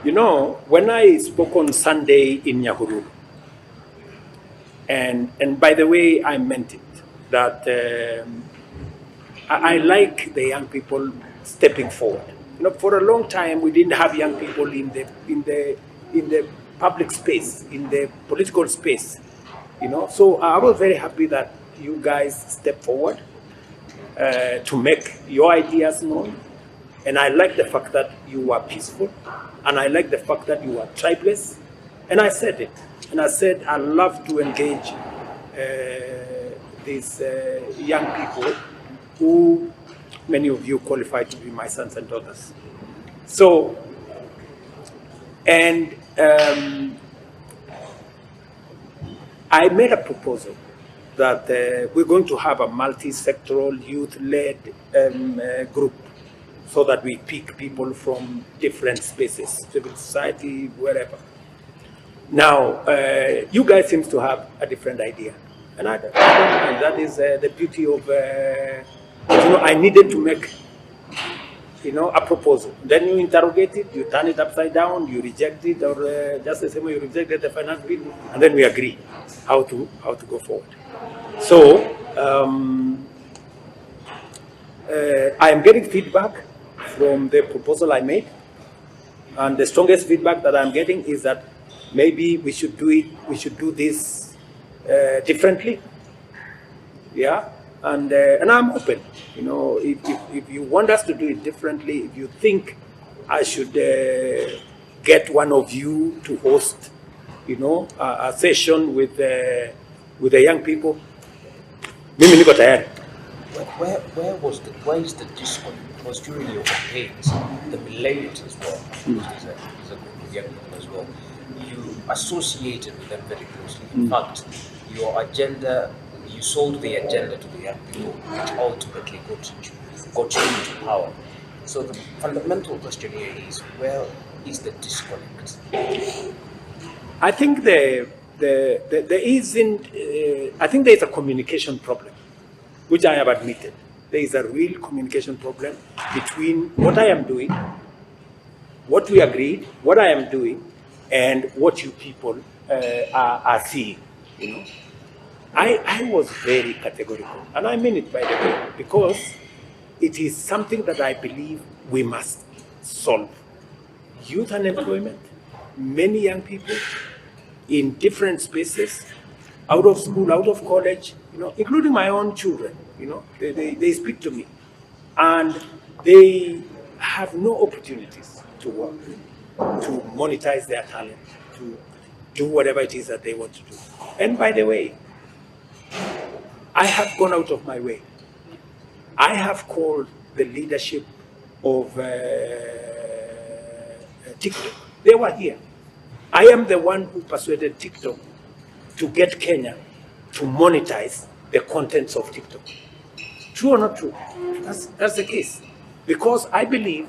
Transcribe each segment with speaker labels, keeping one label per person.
Speaker 1: You know, when I spoke on Sunday in Nyahururu, and by the way, I meant it, that I like the young people stepping forward. You know, for a long time we didn't have young people in the public space, in the political space. You know, so I was very happy that you guys step forward to make your ideas known. And I like the fact that you are peaceful, and I like the fact that you are tribeless. And I said it, and I said I love to engage these young people who many of you qualify to be my sons and daughters. So, and I made a proposal that we're going to have a multi-sectoral youth-led group, so that we pick people from different spaces, civil society, wherever. Now, you guys seem to have a different idea. And I don't mind. That is the beauty of, I needed to make, a proposal. Then you interrogate it, you turn it upside down, you reject it, or just the same way you rejected the finance bill, and then we agree how to go forward. So, I am getting feedback from the proposal I made, and the strongest feedback that I'm getting is that maybe we should do this differently. Yeah, and I'm open. You know, if you want us to do it differently, if you think I should get one of you to host, a session with the young people, mimi niko tayari.
Speaker 2: Where is the discord? Because during your campaigns, the millennials as well, is a group of young people as well, you associated with them very closely. In fact, your agenda, you sold the agenda to the young people, which ultimately got you into power. So the fundamental question here is, where is the disconnect?
Speaker 1: I think there isn't. I think there is a communication problem, which I have admitted. There is a real communication problem between what I am doing, what we agreed, what I am doing, and what you people are seeing. I was very categorical, and I mean it, by the way, because it is something that I believe we must solve. Youth unemployment, many young people in different spaces, out of school, out of college, including my own children, they speak to me, and they have no opportunities to work, to monetize their talent, to do whatever it is that they want to do. And by the way, I have gone out of my way. I have called the leadership of TikTok. They were here. I am the one who persuaded TikTok to get Kenya to monetize the contents of TikTok. True or not true? That's the case. Because I believe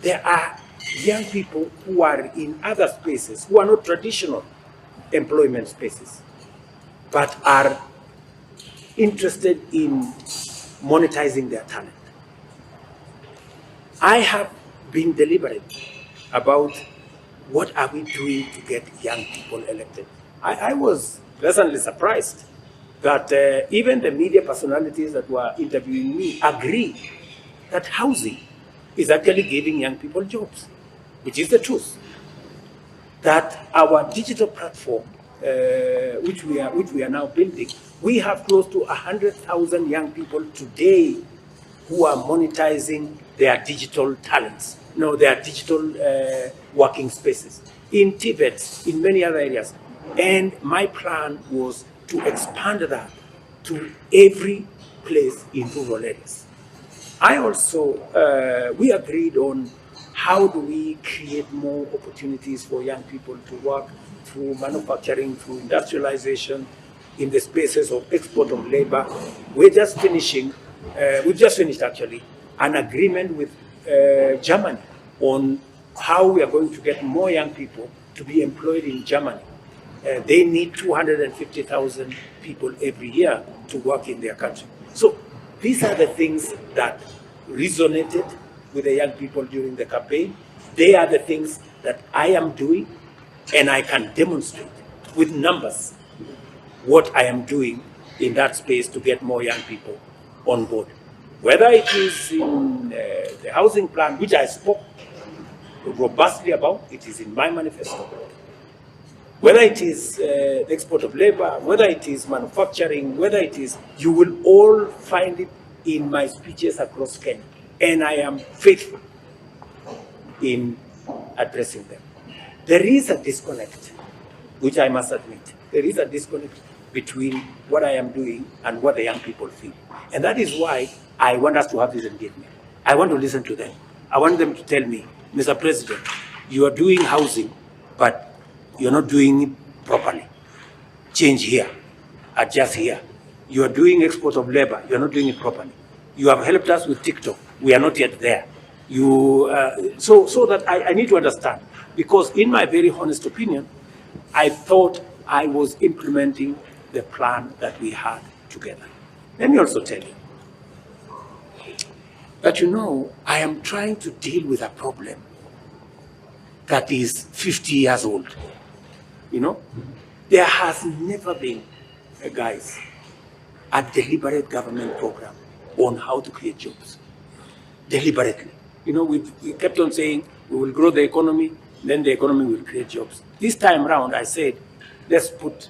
Speaker 1: there are young people who are in other spaces, who are not traditional employment spaces, but are interested in monetizing their talent. I have been deliberate about what are we doing to get young people elected. I was pleasantly surprised that even the media personalities that were interviewing me agree that housing is actually giving young people jobs, which is the truth. That our digital platform, which we are now building, we have close to 100,000 young people today who are monetizing their digital talents, their digital working spaces in Tibet, in many other areas. And my plan was to expand that to every place in rural areas. I also, we agreed on how do we create more opportunities for young people to work through manufacturing, through industrialization, in the spaces of export of labor. We've just finished actually an agreement with Germany on how we are going to get more young people to be employed in Germany. They need 250,000 people every year to work in their country. So these are the things that resonated with the young people during the campaign. they are the things that I am doing, and I can demonstrate with numbers what I am doing in that space to get more young people on board. Whether it is in the housing plan, which I spoke robustly about, it is in my manifesto. Whether it is the export of labor, whether it is manufacturing, whether it is, you will all find it in my speeches across Kenya. And I am faithful in addressing them. There is a disconnect, which I must admit. There is a disconnect between what I am doing and what the young people feel. And that is why I want us to have this engagement. I want to listen to them. I want them to tell me, Mr. President, you are doing housing, but you're not doing it properly. Change here, adjust here. You are doing export of labor, you're not doing it properly. You have helped us with TikTok, we are not yet there. So that I need to understand, because in my very honest opinion, I thought I was implementing the plan that we had together. Let me also tell you that, I am trying to deal with a problem that is 50 years old. There has never been, guys, a deliberate government program on how to create jobs. Deliberately. We kept on saying we will grow the economy, then the economy will create jobs. This time around, I said, let's put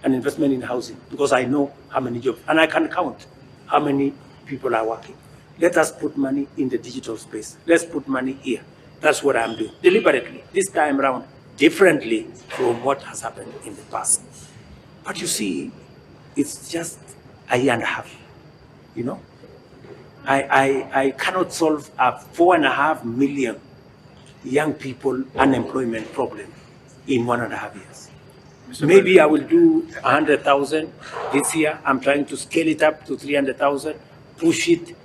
Speaker 1: an investment in housing, because I know how many jobs, and I can count how many people are working. Let us put money in the digital space. Let's put money here. That's what I'm doing, deliberately. This time around, differently from what has happened in the past. But you see, it's just a year and a half, I cannot solve a 4.5 million young people unemployment problem in 1.5 years. Maybe I will do 100,000 this year. I'm trying to scale it up to 300,000, push it,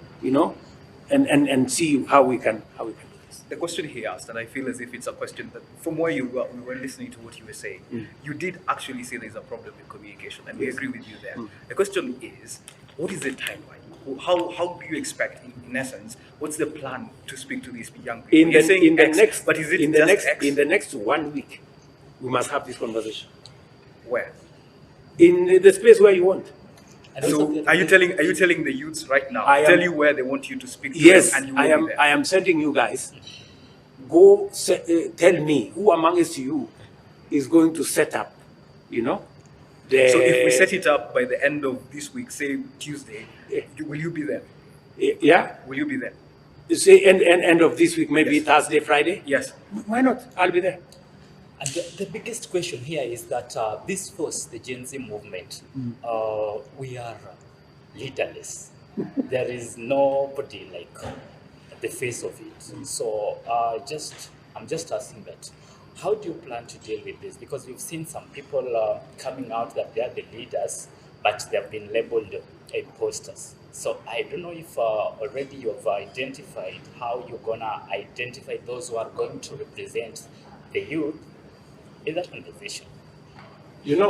Speaker 1: and see how we can do this.
Speaker 3: The question he asked, and I feel as if it's a question that, from where we were listening to what you were saying, you did actually say there's a problem with communication, and we agree with you there. The question is, what is the timeline? How do you expect, in essence, what's the plan to speak to these young people?
Speaker 1: In the next 1 week, we must have this conversation.
Speaker 3: Where?
Speaker 1: In the space where you want.
Speaker 3: So are you telling the youths right now? Tell you where they want you to speak to
Speaker 1: yes,
Speaker 3: them, and you will be there.
Speaker 1: I am sending you guys. Go tell me who amongst you is going to set up,
Speaker 3: So if we set it up by the end of this week, say Tuesday, will you be there?
Speaker 1: Yeah.
Speaker 3: Will you be there?
Speaker 1: Say end of this week, maybe
Speaker 3: Yes.
Speaker 1: Thursday, Friday?
Speaker 3: Yes.
Speaker 1: Why not? I'll be there.
Speaker 4: And the biggest question here is that this force, the Gen Z movement, we are leaderless. There is nobody like the face of it. So I'm just asking that, how do you plan to deal with this? Because we've seen some people coming out that they are the leaders, but they have been labeled imposters. So I don't know if already you've identified how you're gonna identify those who are going to represent the youth in that conversation.
Speaker 1: You're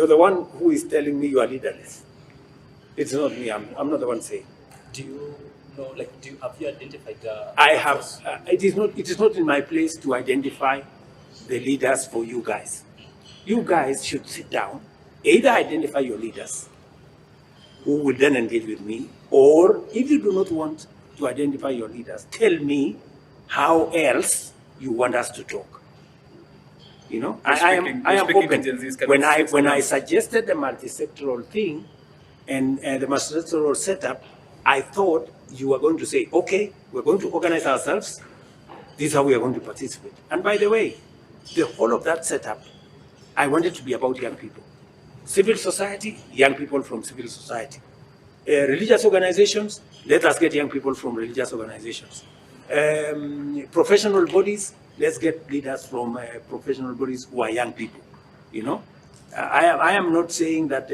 Speaker 1: the one who is telling me you are leaderless. It's not me. I'm not the one saying.
Speaker 4: Do you know? Have you identified?
Speaker 1: I have. It is not in my place to identify the leaders for you guys. You guys should sit down, either identify your leaders, who will then engage with me, or if you do not want to identify your leaders, tell me how else you want us to talk. I am open. When I suggested the multi-sectoral thing and the multi-sectoral setup, I thought you were going to say, okay, we're going to organize ourselves. This is how we are going to participate. And by the way, the whole of that setup, I wanted to be about young people. Civil society, young people from civil society. Religious organizations, let us get young people from religious organizations. Professional bodies, let's get leaders from professional bodies who are young people. I am not saying that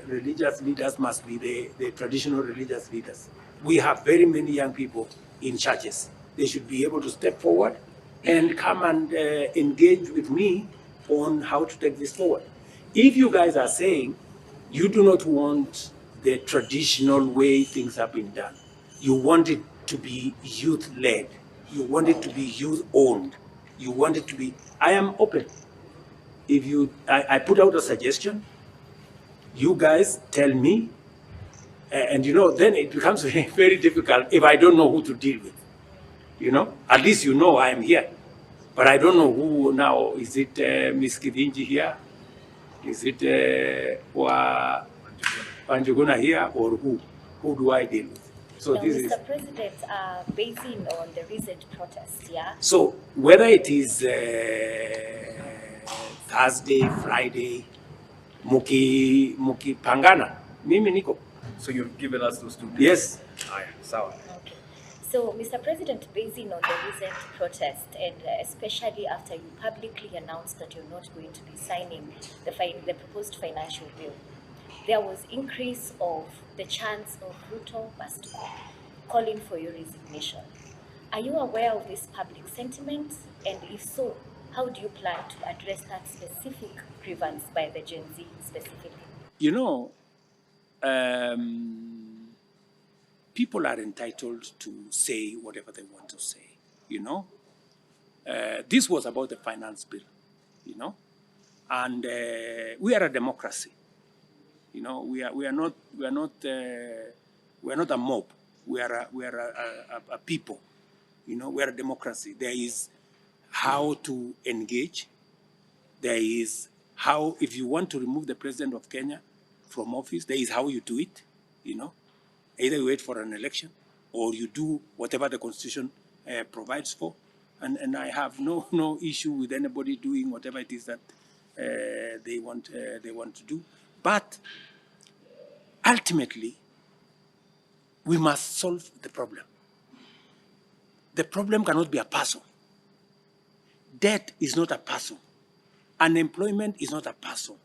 Speaker 1: religious leaders must be the traditional religious leaders. We have very many young people in churches. They should be able to step forward and come and engage with me on how to take this forward. If you guys are saying you do not want the traditional way things have been done, you want it to be youth-led. You want it to be youth-owned. You want it to be, I am open. If you, I put out a suggestion, you guys tell me, and you know, then it becomes very difficult if I don't know who to deal with. You know, at least you know I am here. But I don't know who now. Is it Ms. Kivinji here? Is it Wanjuguna here, or who? Who do I deal with? So
Speaker 5: now,
Speaker 1: this
Speaker 5: Mr.
Speaker 1: is.
Speaker 5: President, basing on the recent protests, yeah?
Speaker 1: So whether it is Thursday, Friday, Muki Pangana, mimi niko.
Speaker 3: So you've given us those 2 days.
Speaker 1: Yes.
Speaker 3: Aya, sawa.
Speaker 5: Okay. So, Mr. President, basing on the recent protest, and especially after you publicly announced that you're not going to be signing the proposed financial bill, there was increase of the chance of Ruto must go, calling for your resignation. Are you aware of this public sentiment? And if so, how do you plan to address that specific grievance by the Gen Z specifically?
Speaker 1: You know, people are entitled to say whatever they want to say, you know. This was about the finance bill, you know. And we are a democracy. You know, we are not a mob. We are a people. You know, we are a democracy. There is how to engage. There is how, if you want to remove the president of Kenya from office, there is how you do it. You know, either you wait for an election or you do whatever the constitution provides for. And I have no issue with anybody doing whatever it is that they want to do. But ultimately, we must solve the problem. The problem cannot be a person. Debt is not a person. Unemployment is not a person.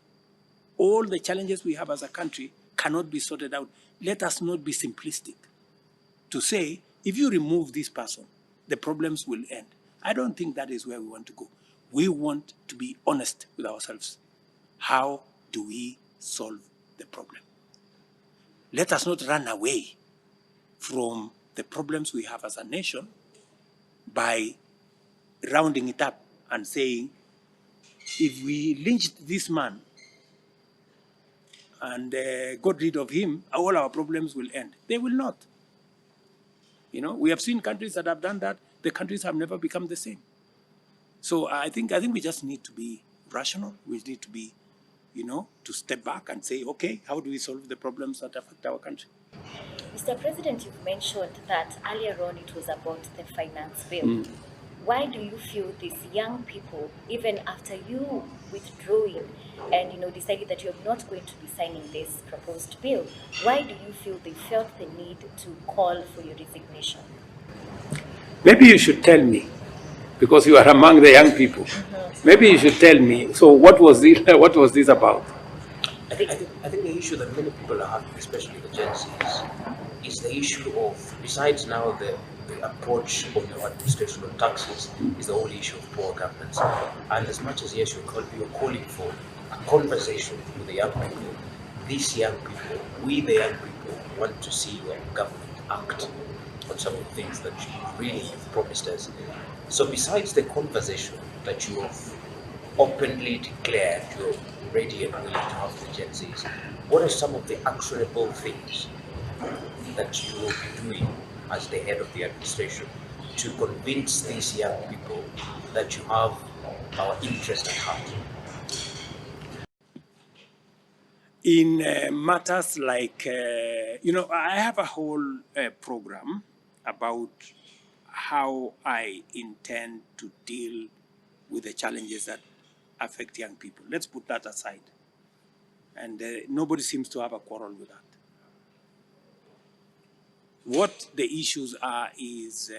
Speaker 1: All the challenges we have as a country cannot be sorted out. Let us not be simplistic to say, if you remove this person, the problems will end. I don't think that is where we want to go. We want to be honest with ourselves. How do we solve the problem? Let us not run away from the problems we have as a nation by rounding it up and saying, if we lynched this man and got rid of him, all our problems will end. They will not. You know, we have seen countries that have done that. The countries have never become the same. So I think we just need to be rational. We need to be, you know, to step back and say, okay, how do we solve the problems that affect our country?
Speaker 5: Mr. President, you've mentioned that earlier on it was about the finance bill. Why do you feel these young people, even after you withdrawing and decided that you're not going to be signing this proposed bill, why do you feel they felt the need to call for your resignation?
Speaker 1: Maybe you should tell me, because you are among the young people. Maybe you should tell me. So what was this about?
Speaker 2: I think the issue that many people are having, especially the Gen Zs, is the issue of, besides now the approach of the administration of taxes, is the whole issue of poor governance. And as much as yes, you're calling for a conversation with the young people, these young people, we the young people, want to see your government act on some of the things that you really have promised us. So besides the conversation that you have openly declared you're ready and willing to have with the Gen Zs, what are some of the actionable things that you will be doing as the head of the administration to convince these young people that you have our interest at heart?
Speaker 1: In matters like, I have a whole program about how I intend to deal with the challenges that affect young people. Let's put that aside. And nobody seems to have a quarrel with that. What the issues are is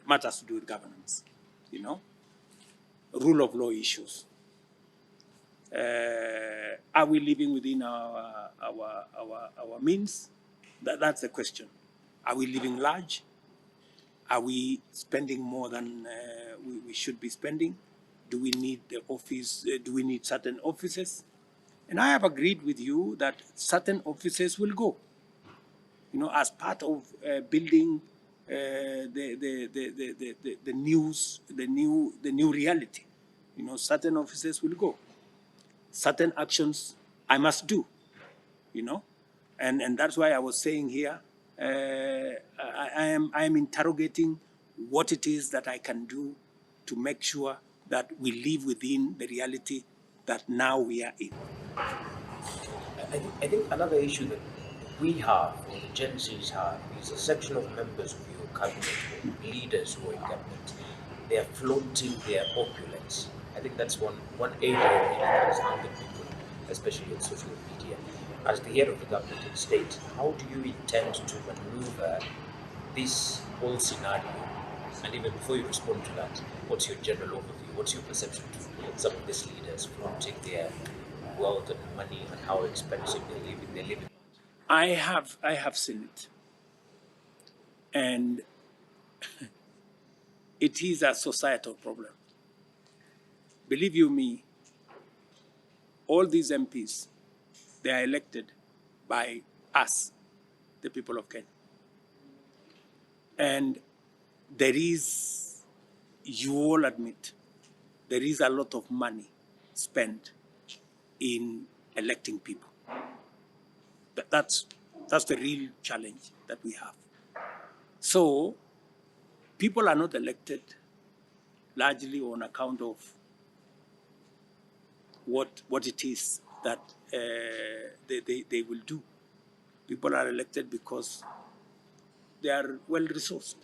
Speaker 1: matters to do with governance, rule of law issues. Are we living within our means? That's the question. Are we living large? Are we spending more than we should be spending? Do we need the office? Do we need certain offices? And I have agreed with you that certain offices will go. As part of building the news, the new reality. You know, certain officers will go, certain actions I must do. You know, and that's why I was saying here, I am interrogating what it is that I can do to make sure that we live within the reality that now we are in.
Speaker 2: I think another issue that we have, or the Gen Zs have, is a section of members of your cabinet or leaders who are in government. They are flaunting their opulence. I think that's one area really that has angered people, especially on social media. As the head of the government in state, how do you intend to maneuver this whole scenario? And even before you respond to that, what's your general overview? What's your perception to some of these leaders flaunting their wealth and money and how expensive they're living? They're living.
Speaker 1: I have seen it, and it is a societal problem. Believe you me, all these MPs, they are elected by us, the people of Kenya. And there is, you all admit, there is a lot of money spent in electing people. That's the real challenge that we have. So people are not elected largely on account of what it is that they will do. People are elected because they are well resourced,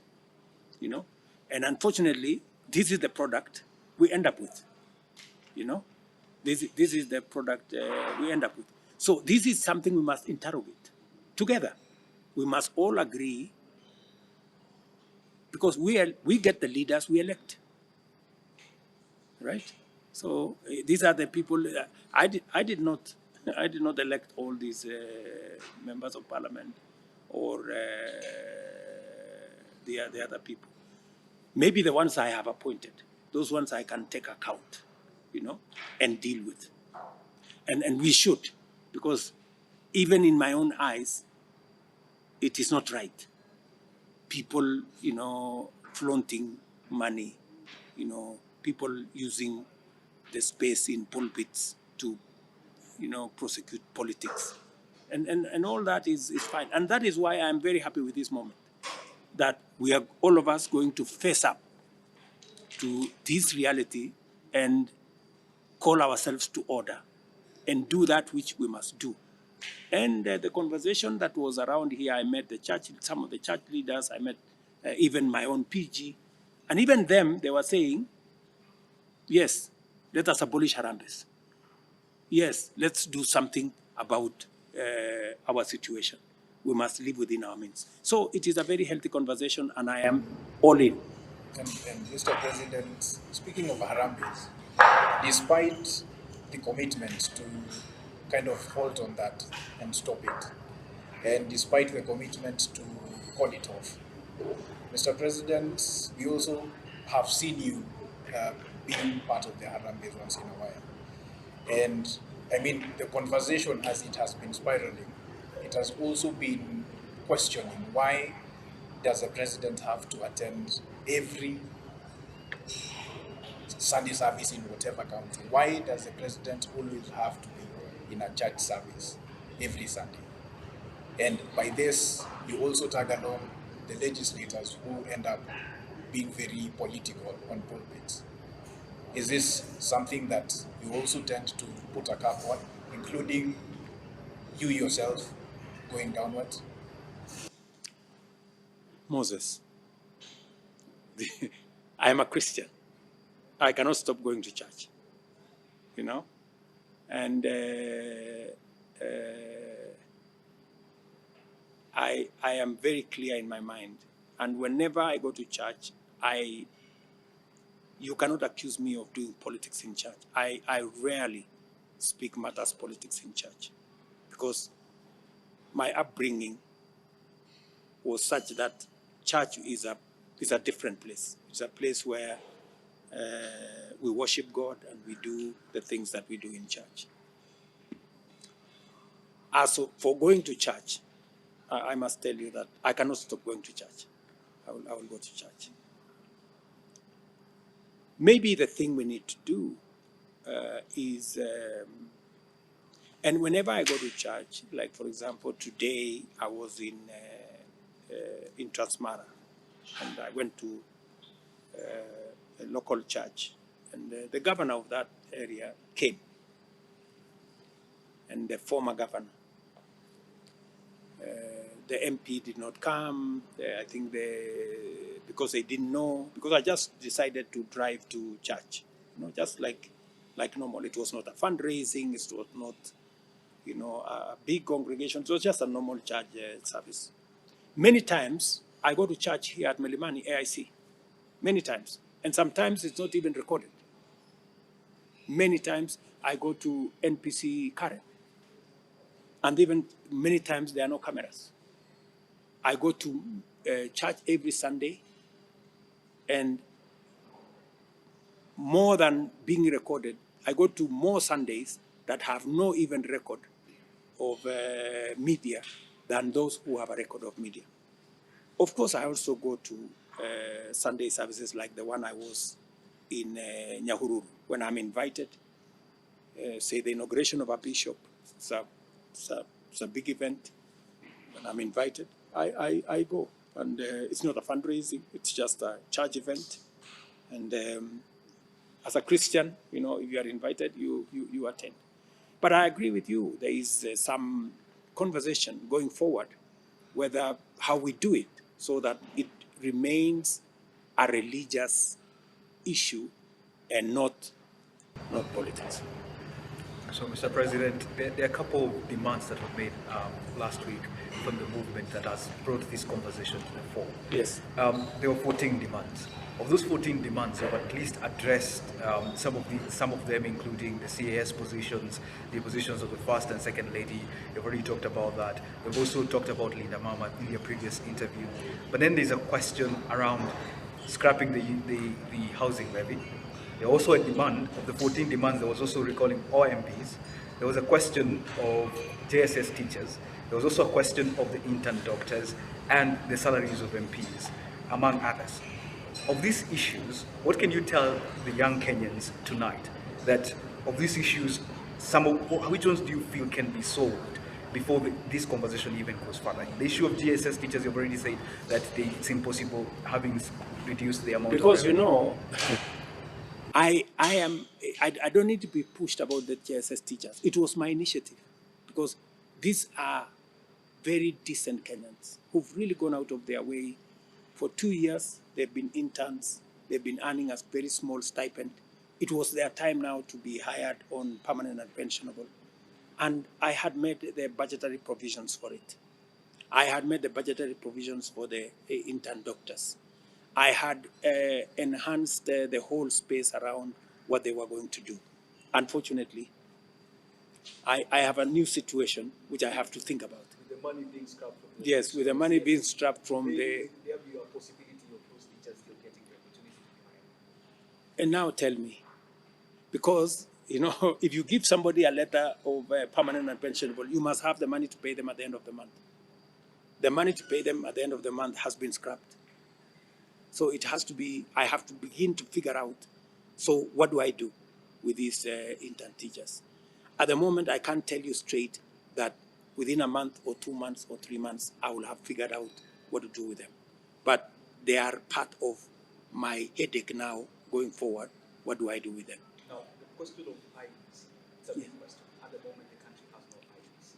Speaker 1: you know. And unfortunately, this is the product we end up with, you know. This is the product we end up with. So this is something we must interrogate together. We must all agree, because we get the leaders we elect, right? So these are the people. I did not I did not elect all these members of parliament or the other people. Maybe the ones I have appointed, those ones I can take account, you know, and deal with. And we should, because even in my own eyes, it is not right. People, you know, flaunting money, you know, people using the space in pulpits to, you know, prosecute politics. And all that is fine. And that is why I'm very happy with this moment, that we are all of us going to face up to this reality and call ourselves to order and do that which we must do. And the conversation that was around here, I met the church, some of the church leaders, I met even my own PG, and even them, they were saying, yes, let us abolish Harambes. Yes, let's do something about our situation. We must live within our means. So it is a very healthy conversation, and I am all in.
Speaker 6: And Mr. President, speaking of Harambes, despite the commitment to kind of halt on that and stop it, and despite the commitment to call it off, Mr. President, we also have seen you being part of the Harambes once in a while. And I mean, the conversation as it has been spiraling, it has also been questioning why does the president have to attend every Sunday service in whatever county? Why does the president always have to be in a church service every Sunday? And by this, you also tag along the legislators who end up being very political on pulpits. Is this something that you also tend to put a cap on, including you yourself going downwards?
Speaker 1: Moses, I am a Christian. I cannot stop going to church, you know? And I am very clear in my mind. And whenever I go to church, you cannot accuse me of doing politics in church. I rarely speak matters politics in church, because my upbringing was such that church is a different place. It's a place where we worship God and we do the things that we do in church. As for going to church, I must tell you that I cannot stop going to church. I will go to church. Maybe the thing we need to do is, and whenever I go to church, like for example, today I was in Transmara, and I went to a local church, and the governor of that area came, and the former governor. The MP did not come. I think because they didn't know. Because I just decided to drive to church, just like normal. It was not a fundraising. It was not, a big congregation. It was just a normal church service. Many times I go to church here at Melimani AIC. Many times, and sometimes it's not even recorded. Many times I go to NPC Karen, and even many times there are no cameras. I go to church every Sunday, and more than being recorded, I go to more Sundays that have no even record of media than those who have a record of media. Of course, I also go to Sunday services like the one I was in Nyahururu, when I'm invited, say the inauguration of a bishop. It's a big event. When I'm invited, I go. And it's not a fundraising, it's just a church event. And as a Christian, if you are invited, you attend. But I agree with you, there is some conversation going forward whether how we do it so that it remains a religious issue and not politics.
Speaker 3: So, Mr. President, there are a couple of demands that were made last week from the movement that has brought this conversation to the fore.
Speaker 1: Yes.
Speaker 3: There were 14 demands. Of those 14 demands, you've at least addressed some of them, including the CAS positions, the positions of the first and second lady. You've already talked about that. You've also talked about Linda Mama in your previous interview. But then there's a question around scrapping the housing levy. There was also a demand of the 14 demands. There was also recalling all MPs. There was a question of JSS teachers. There was also a question of the intern doctors and the salaries of MPs, among others. Of these issues, what can you tell the young Kenyans tonight that of these issues, which ones do you feel can be solved before this conversation even goes further? The issue of GSS teachers, you've already said that it's impossible, having reduced the amount
Speaker 1: because
Speaker 3: of
Speaker 1: I don't need to be pushed about the JSS teachers. It was my initiative, because these are very decent Kenyans who've really gone out of their way. For 2 years, they've been interns. They've been earning a very small stipend. It was their time now to be hired on permanent and pensionable. And I had made the budgetary provisions for it. I had made the budgetary provisions for the intern doctors. I had enhanced the whole space around what they were going to do. Unfortunately, I have a new situation which I have to think about.
Speaker 3: With the money being scrapped from the
Speaker 1: Yes, with the money being scrapped from
Speaker 3: there be a possibility of those teachers still getting the opportunity to be hired.
Speaker 1: And now tell me, because if you give somebody a letter of permanent and pensionable, you must have the money to pay them at the end of the month. The money to pay them at the end of the month has been scrapped. So it has to be, I have to begin to figure out, so what do I do with these intern teachers? At the moment, I can't tell you straight that within a month or 2 months or 3 months, I will have figured out what to do with them. But they are part of my headache now going forward. What do I do with them?
Speaker 3: Now, the question of IBC, it's a big question. At the moment, the country has no IBC.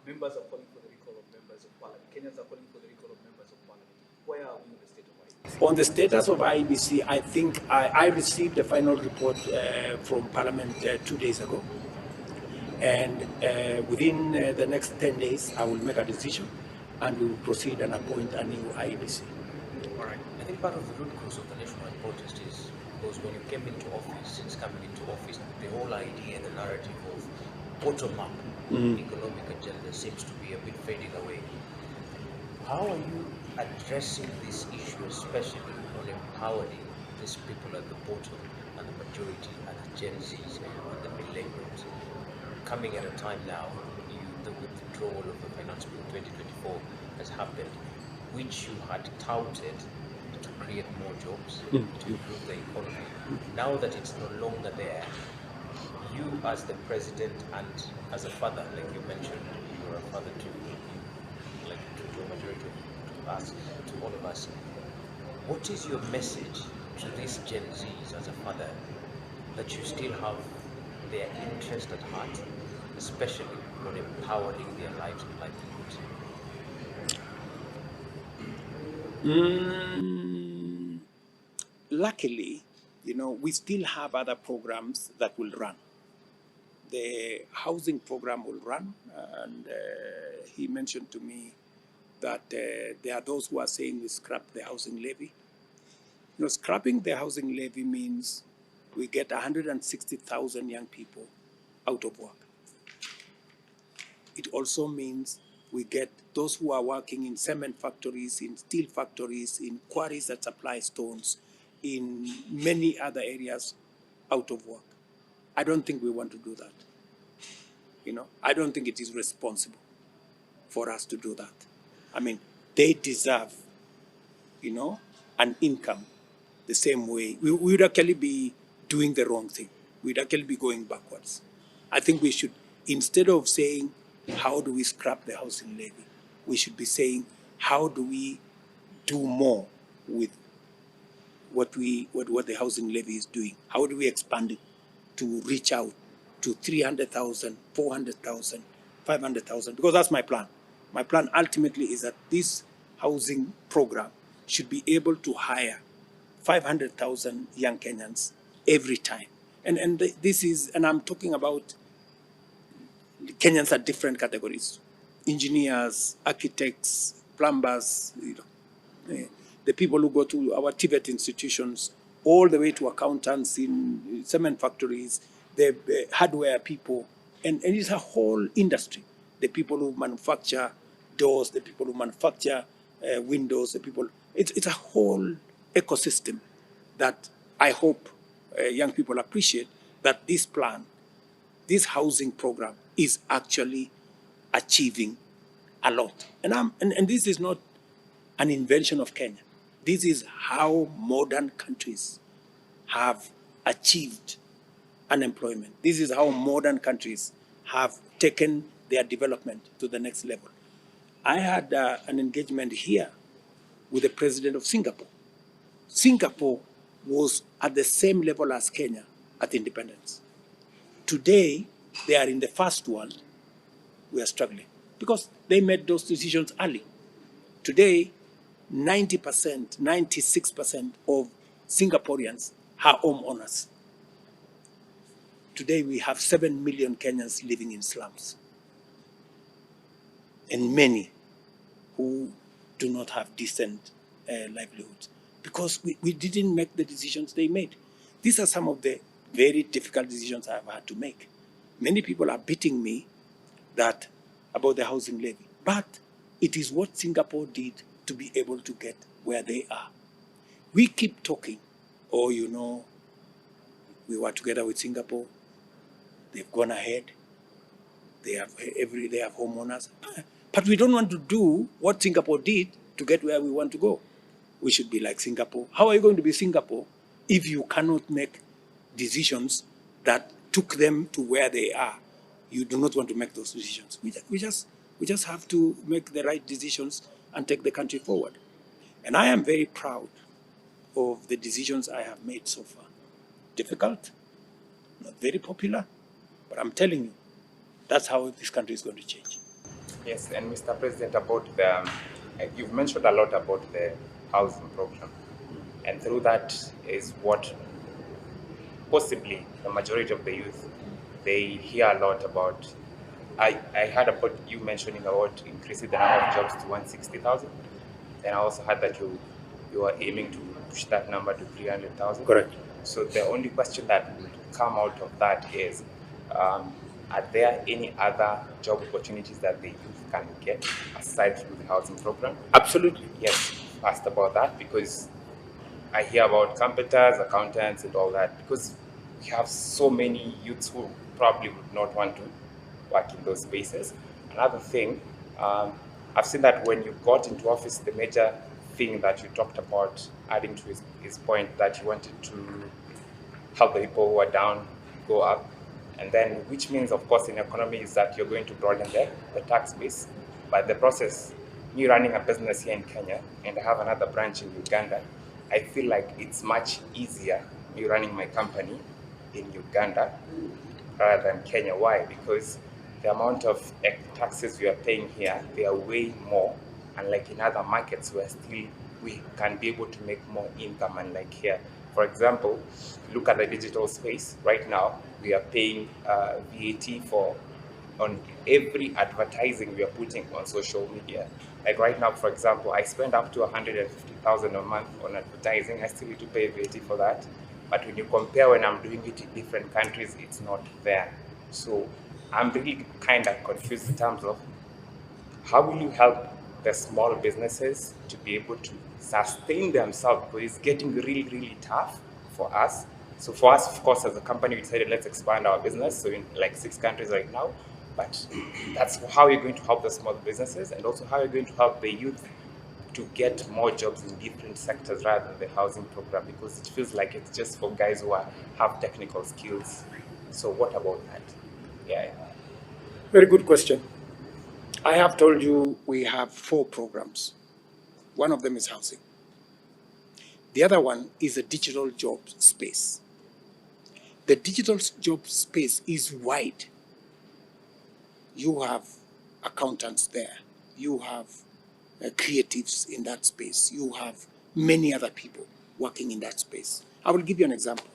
Speaker 3: Members are calling for the recall of members of parliament. Kenyans are calling for the recall of members of parliament. Where are we on the state of IBC?
Speaker 1: On the status of IBC, I think I received the final report from Parliament 2 days ago. And within the next 10 days, I will make a decision and we will proceed and appoint a new IBC.
Speaker 2: All right. I think part of the root cause of the national protest is because when you came into office, since coming into office, the whole idea, the narrative of bottom-up economic agenda seems to be a bit fading away. How are you addressing this issue, especially on empowering these people at the bottom and the majority and the Gen Zs and the millennials? Coming at a time now, the withdrawal of the Finance Bill 2024 has happened, which you had touted to create more jobs, to improve the economy. Now that it's no longer there, you as the president and as a father, like you mentioned, you're a father to like to a majority of us, to all of us. What is your message to these Gen Zs as a father that you still have their interest at heart, especially on empowering their lives and livelihoods?
Speaker 1: Luckily, we still have other programs that will run. The housing program will run, and he mentioned to me that there are those who are saying we scrap the housing levy. Scrapping the housing levy means we get 160,000 young people out of work. It also means we get those who are working in cement factories, in steel factories, in quarries that supply stones, in many other areas out of work. I don't think we want to do that. I don't think it is responsible for us to do that. I mean, they deserve, an income the same way. We would actually be doing the wrong thing. We'd actually be going backwards. I think we should, instead of saying, how do we scrap the housing levy, we should be saying, how do we do more with what the housing levy is doing? How do we expand it to reach out to 300,000, 400,000, 500,000? Because that's my plan. My plan ultimately is that this housing program should be able to hire 500,000 young Kenyans every time. And this is, and I'm talking about Kenyans are different categories: engineers, architects, plumbers, the people who go to our Tibet institutions, all the way to accountants in cement factories, the hardware people, and it's a whole industry. The people who manufacture doors, the people who manufacture windows, the people. It's a whole ecosystem that I hope young people appreciate, that this plan, this housing program, is actually achieving a lot. And this is not an invention of Kenya. This is how modern countries have achieved unemployment. This is how modern countries have taken their development to the next level. I had an engagement here with the president of Singapore. Singapore was at the same level as Kenya at independence. Today, they are in the first world. We are struggling because they made those decisions early. Today, 90%, 96% of Singaporeans are home owners. Today, we have 7 million Kenyans living in slums, and many who do not have decent livelihoods because we didn't make the decisions they made. These are some of the very difficult decisions I've had to make. Many people are beating me about the housing levy, but it is what Singapore did to be able to get where they are. We keep talking, we were together with Singapore, they've gone ahead, they have homeowners, but we don't want to do what Singapore did to get where we want to go. We should be like Singapore. How are you going to be Singapore if you cannot make decisions that took them to where they are? You do not want to make those decisions. We just have to make the right decisions and take the country forward. And I am very proud of the decisions I have made so far. Difficult, not very popular, but I'm telling you, that's how this country is going to change.
Speaker 7: Yes, and Mr. President, about you've mentioned a lot about the housing program, and through that is what possibly the majority of the youth, they hear a lot about. I heard about you mentioning about increasing the number of jobs to 160,000, and I also heard that you are aiming to push that number to 300,000.
Speaker 1: Correct.
Speaker 7: So the only question that would come out of that is, are there any other job opportunities that the youth can get aside from the housing program?
Speaker 1: Absolutely.
Speaker 7: Yes, asked about that because I hear about computers, accountants, and all that because we have so many youths who probably would not want to work in those spaces. Another thing, I've seen that when you got into office, the major thing that you talked about adding to his point that he wanted to help the people who are down go up. And then, which means, of course, in economy is that you're going to broaden the tax base. But the process, me running a business here in Kenya and I have another branch in Uganda, I feel like it's much easier me running my company in Uganda rather than Kenya. Why? Because the amount of taxes we are paying here, they are way more. Unlike in other markets where still we can be able to make more income, unlike here. For example, look at the digital space. Right now, we are paying VAT on every advertising we are putting on social media. Like right now, for example, I spend up to 150,000 a month on advertising. I still need to pay VAT for that. But when you compare when I'm doing it in different countries, it's not there. So I'm really kind of confused in terms of how will you help the small businesses to be able to sustain themselves, because it's getting really, really tough for us. So for us, of course, as a company, we decided let's expand our business. So in like 6 countries right now, but that's how you're going to help the small businesses, and also how you're going to help the youth to get more jobs in different sectors rather than the housing program, because it feels like it's just for guys who have technical skills. So what about that? Yeah.
Speaker 1: Very good question. I have told you we have 4 programs. One of them is housing. The other one is a digital job space. The digital job space is wide. You have accountants there. You have creatives in that space. You have many other people working in that space. I will give you an example.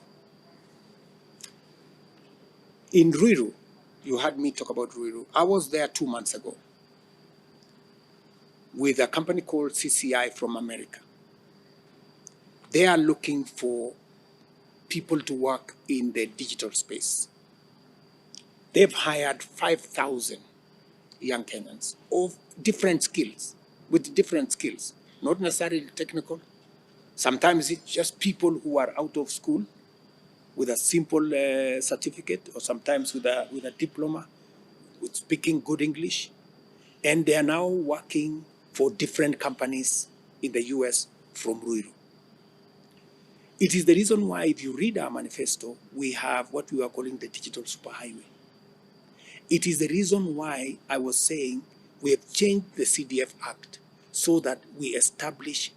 Speaker 1: In Ruto, you heard me talk about Ruto. I was there 2 months ago with a company called CCI from America. They are looking for people to work in the digital space. They've hired 5,000 young Kenyans of different skills, with different skills, not necessarily technical. Sometimes it's just people who are out of school with a simple certificate, or sometimes with a diploma, with speaking good English. And they are now working for different companies in the US from Ruto. It is the reason why, if you read our manifesto, we have what we are calling the digital superhighway. It is the reason why I was saying we have changed the CDF Act so that we establish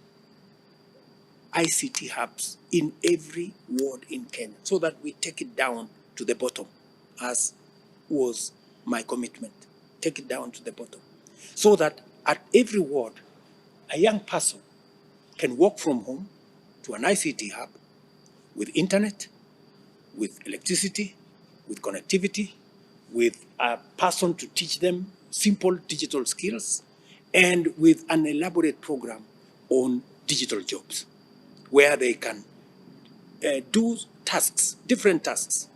Speaker 1: ICT hubs in every ward in Kenya, so that we take it down to the bottom, as was my commitment. Take it down to the bottom, so that at every ward, a young person can walk from home to an ICT hub with internet, with electricity, with connectivity, with a person to teach them simple digital skills, and with an elaborate program on digital jobs, where they can do tasks, different tasks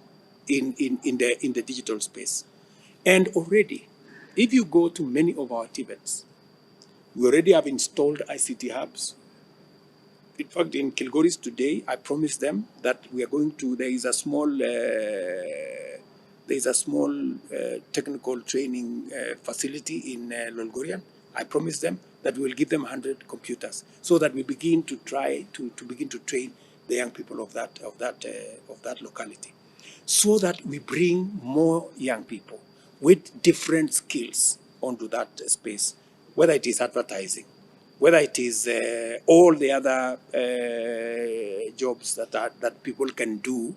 Speaker 1: in the digital space. And already, if you go to many of our TVETs, we already have installed ICT hubs. In fact, in Kilgoris today, I promised them that we are going to, there is a small technical training facility in Lolgorian. I promised them that we will give them 100 computers, so that we begin to try to begin to train the young people of that locality, so that we bring more young people with different skills onto that space, whether it is advertising, whether it is all the other jobs that people can do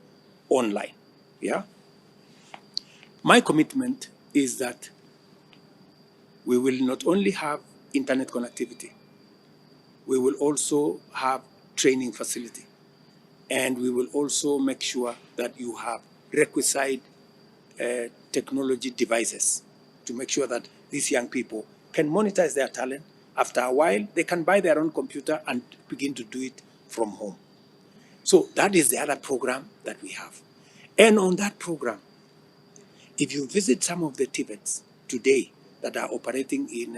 Speaker 1: online. Yeah. My commitment is that we will not only have internet connectivity, we will also have training facility, and we will also make sure that you have requisite technology devices to make sure that these young people can monetize their talent. After a while, they can buy their own computer and begin to do it from home. So that is the other program that we have. And on that program, if you visit some of the TVETs today that are operating in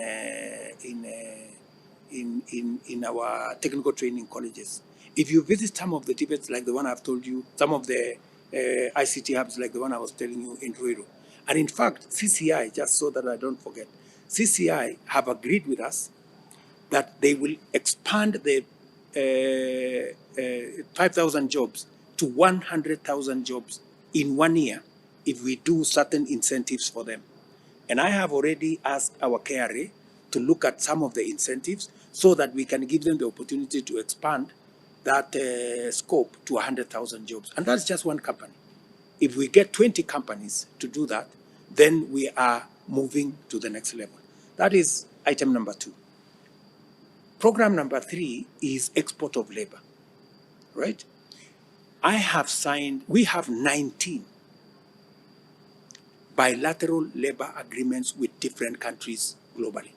Speaker 1: our technical training colleges, if you visit some of the TVETs like the one I've told you, some of the ICT hubs like the one I was telling you in Ruto, and in fact, CCI, just so that I don't forget, CCI have agreed with us that they will expand the 5,000 jobs to 100,000 jobs in 1 year if we do certain incentives for them. And I have already asked our KRA to look at some of the incentives so that we can give them the opportunity to expand that scope to 100,000 jobs. And that's just one company. If we get 20 companies to do that, then we are moving to the next level. That is item number 2. Program number 3 is export of labor, right? We have 19 bilateral labor agreements with different countries globally.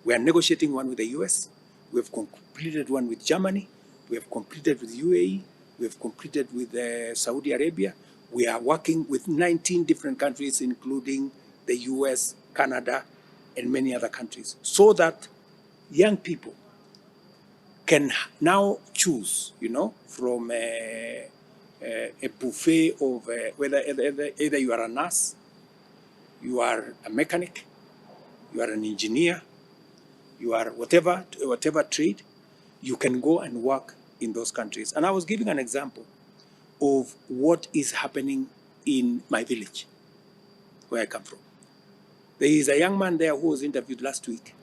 Speaker 1: We are negotiating one with the US. We have completed one with Germany. We have completed with UAE. We have completed with Saudi Arabia. We are working with 19 different countries, including the US, Canada, and many other countries, so that young people can now choose, from a buffet of whether either you are a nurse, you are a mechanic, you are an engineer, you are whatever trade, you can go and work in those countries. And I was giving an example of what is happening in my village, where I come from. There is a young man there who was interviewed last week,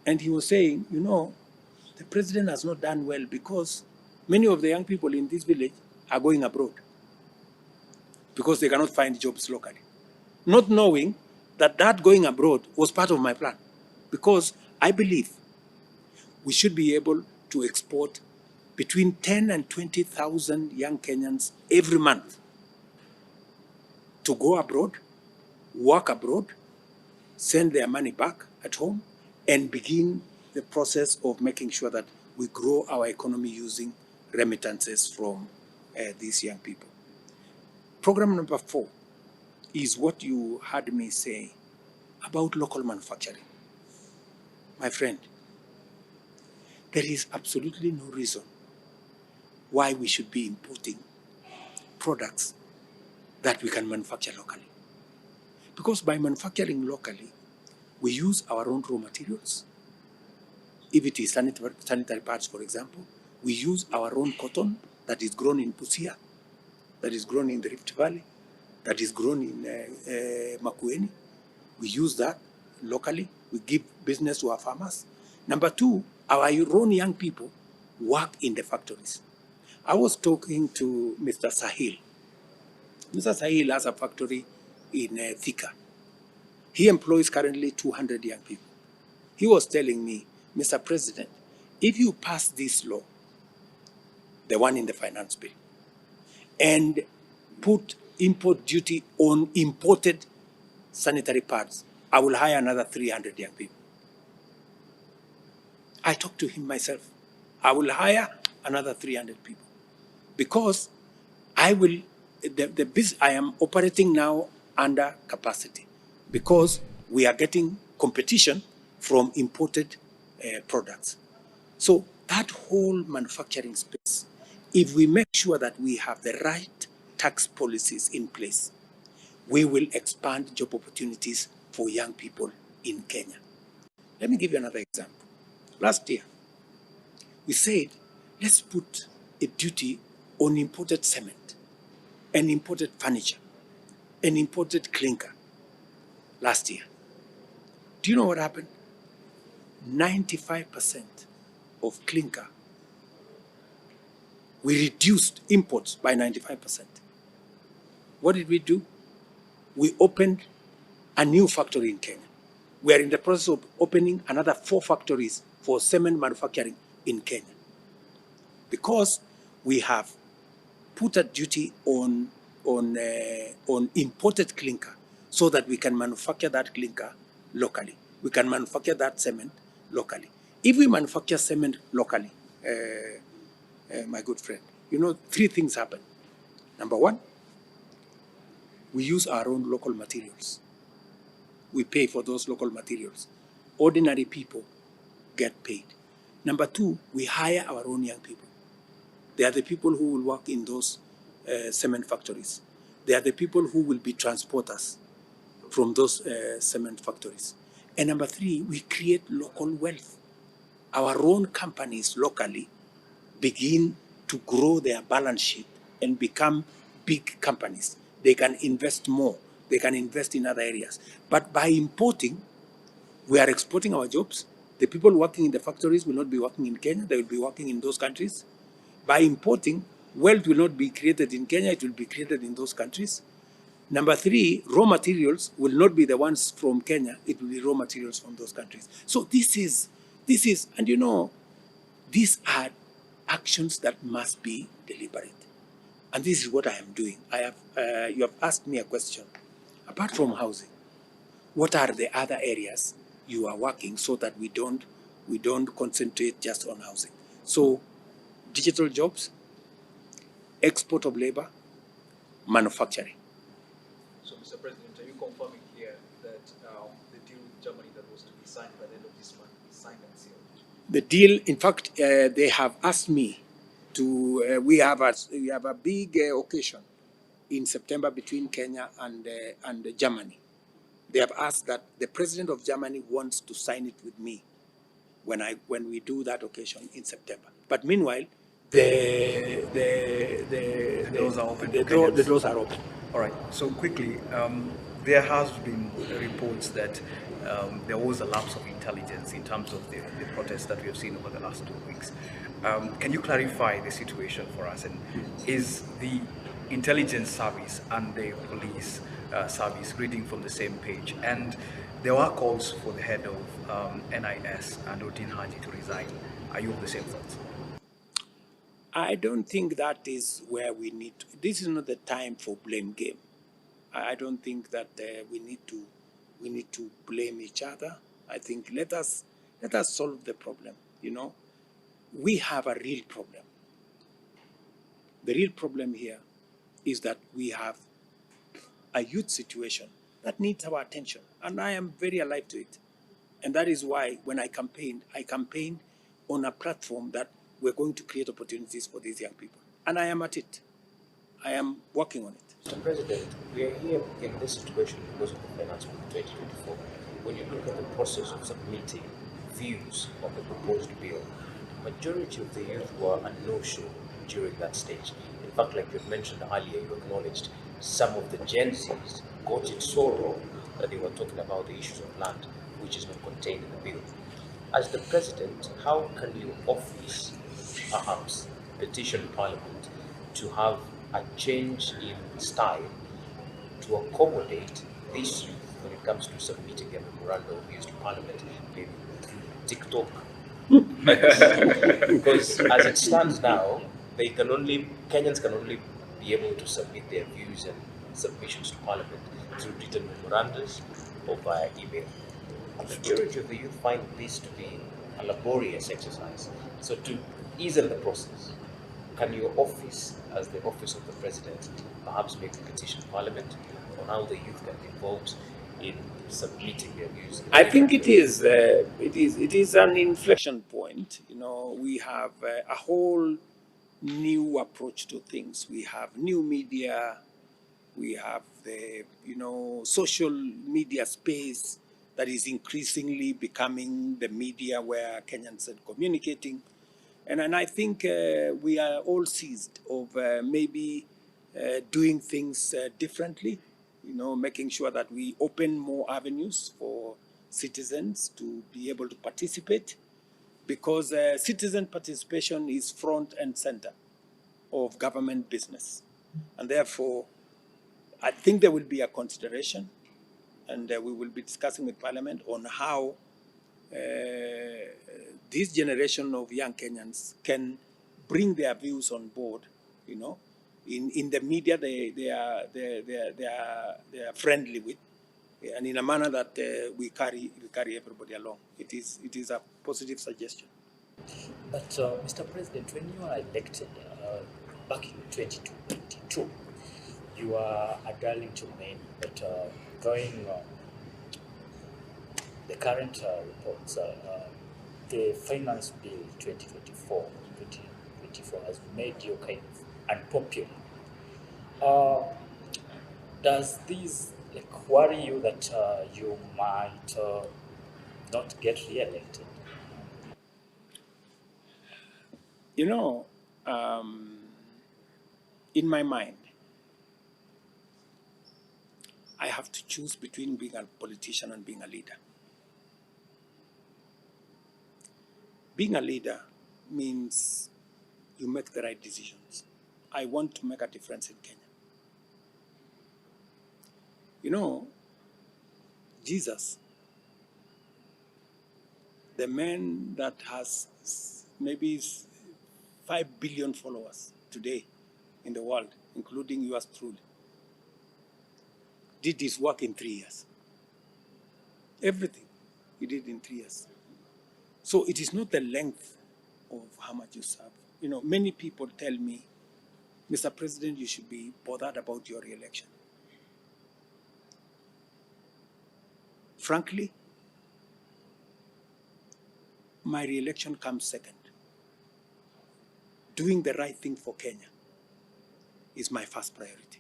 Speaker 1: and he was saying, the president has not done well because many of the young people in this village are going abroad because they cannot find jobs locally. Not knowing that going abroad was part of my plan, because I believe we should be able to export between 10 and 20,000 young Kenyans every month to go abroad, work abroad, send their money back at home, and begin the process of making sure that we grow our economy using remittances from these young people. Program number 4 is what you heard me say about local manufacturing. My friend, there is absolutely no reason why we should be importing products that we can manufacture locally. Because by manufacturing locally, we use our own raw materials. If it is sanitary pads, for example, we use our own cotton that is grown in Busia, that is grown in the Rift Valley, that is grown in Makueni. We use that locally. We give business to our farmers. Number 2, our own young people work in the factories. I was talking to Mr. Sahil. Mr. Sahil has a factory in Thika. He employs currently 200 young people. He was telling me, Mr. President, if you pass this law, the one in the finance bill, and put import duty on imported sanitary pads, I will hire another 300 young people. I talked to him myself. I will hire another 300 people because I am operating now under capacity because we are getting competition from imported products. So that whole manufacturing space, if we make sure that we have the right tax policies in place, we will expand job opportunities for young people in Kenya. Let me give you another example. Last year, we said, let's put a duty on imported cement and imported furniture and imported clinker last year. Do you know what happened? 95% of clinker, we reduced imports by 95%. What did we do? We opened a new factory in Kenya. We are in the process of opening another 4 factories for cement manufacturing in Kenya, because we have put a duty on imported clinker so that we can manufacture that clinker locally. We can manufacture that cement locally. If we manufacture cement locally, my good friend, 3 things happen. Number 1, we use our own local materials. We pay for those local materials. Ordinary people get paid. Number 2, we hire our own young people. They are the people who will work in those cement factories. They are the people who will be transporters from those cement factories. And number 3, we create local wealth. our own companies locally begin to grow their balance sheet and become big companies. They can invest more. They can invest in other areas. But by importing, we are exporting our jobs. The people working in the factories will not be working in Kenya. They will be working in those countries. By importing, wealth will not be created in Kenya. It will be created in those countries. Number three, raw materials will not be the ones from Kenya. It will be raw materials from those countries. So and you know, these are actions that must be deliberate. And this is what I am doing. You have asked me a question. Apart from housing, what are the other areas you are working so that we don't concentrate just on housing? So, digital jobs, export of labor, manufacturing.
Speaker 3: So, Mr. President, are you confirming here that the deal with Germany that was to be signed by the end of this month is signed and sealed?
Speaker 1: The deal, in fact, they have asked me to. We have a big occasion in September between Kenya and Germany. They have asked that the president of Germany wants to sign it with me when we do that occasion in September. But meanwhile, the
Speaker 3: doors are open.
Speaker 1: The doors are open.
Speaker 3: All right. So quickly, there has been reports that there was a lapse of intelligence in terms of the protests that we have seen over the last 2 weeks. Can you clarify the situation for us? And is the intelligence service and the police service reading from the same page? And there were calls for the head of NIS and Odin Haji to resign. Are you of the same thoughts?
Speaker 1: I don't think that is where we need to. This is not the time for blame game. I don't think that we need to blame each other. I think let us solve the problem. You know, we have a real problem. The real problem here is that we have a youth situation that needs our attention, and I am very alive to it. And that is why when I campaigned on a platform that we're going to create opportunities for these young people. And I am at it. I am working on it.
Speaker 2: Mr. President, we are here in this situation because of the Finance Bill 2024. When you look at the process of submitting views on the proposed bill, majority of the youth were a no-show during that stage. In fact, like you mentioned earlier, you acknowledged some of the Gen Zs got it so wrong that they were talking about the issues of land, which is not contained in the bill. As the president, how can your office perhaps petition Parliament to have a change in style to accommodate this youth when it comes to submitting their memorandum of views to Parliament, maybe through TikTok? Because as it stands now, Kenyans can only be able to submit their views and submissions to Parliament through written memorandums or via email. A majority of the youth find this to be a laborious exercise. So to ease in the process, can your office, as the office of the president, perhaps make a petition to Parliament on how the youth can be involved in submitting their views?
Speaker 1: I think it is an inflection point. You know, we have a whole new approach to things. We have new media. We have the social media space that is increasingly becoming the media where Kenyans are communicating. And I think we are all seized of maybe doing things differently, making sure that we open more avenues for citizens to be able to participate, because citizen participation is front and center of government business. And therefore, I think there will be a consideration, and we will be discussing with Parliament on how this generation of young Kenyans can bring their views on board. In the media they are friendly with, and in a manner that we carry everybody along. It is a positive suggestion.
Speaker 4: But Mr. President, when you are elected back in 2022, you are a Darlington main, but going the current reports, the Finance Bill 2024 has made you kind of unpopular. Does this worry you that you might not get re-elected?
Speaker 1: You know, um, in my mind, I have to choose between being a politician and being a leader. Being a leader means you make the right decisions. I want to make a difference in Kenya. You know, Jesus, the man that has maybe 5 billion followers today in the world, including yours truly, did his work in 3 years. Everything he did in 3 years. So it is not the length of how much you serve. You know, many people tell me, Mr. President, you should be bothered about your re-election. Frankly, my re-election comes second. Doing the right thing for Kenya is my first priority.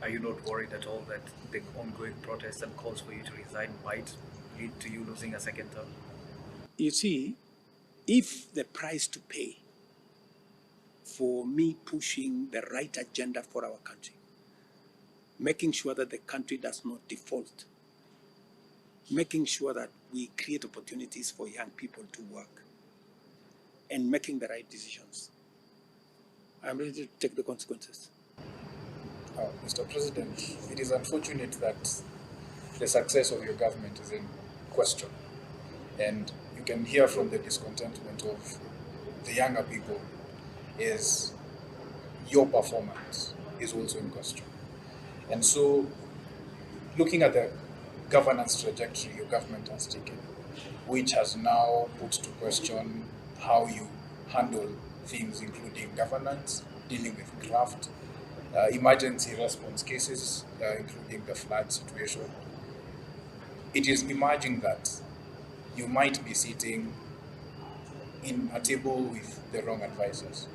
Speaker 3: Are you not worried at all that the ongoing protests and calls for you to resign might lead to you losing a second term?
Speaker 1: You see, if the price to pay for me pushing the right agenda for our country, making sure that the country does not default, making sure that we create opportunities for young people to work, and making the right decisions, I'm ready to take the consequences.
Speaker 6: Mr. President, it is unfortunate that the success of your government is in question. And you can hear from the discontentment of the younger people is your performance is also in question. And so, looking at the governance trajectory your government has taken, which has now put to question how you handle things including governance, dealing with graft, emergency response cases, including the flood situation, it is emerging that you might be sitting in a table with the wrong advisors.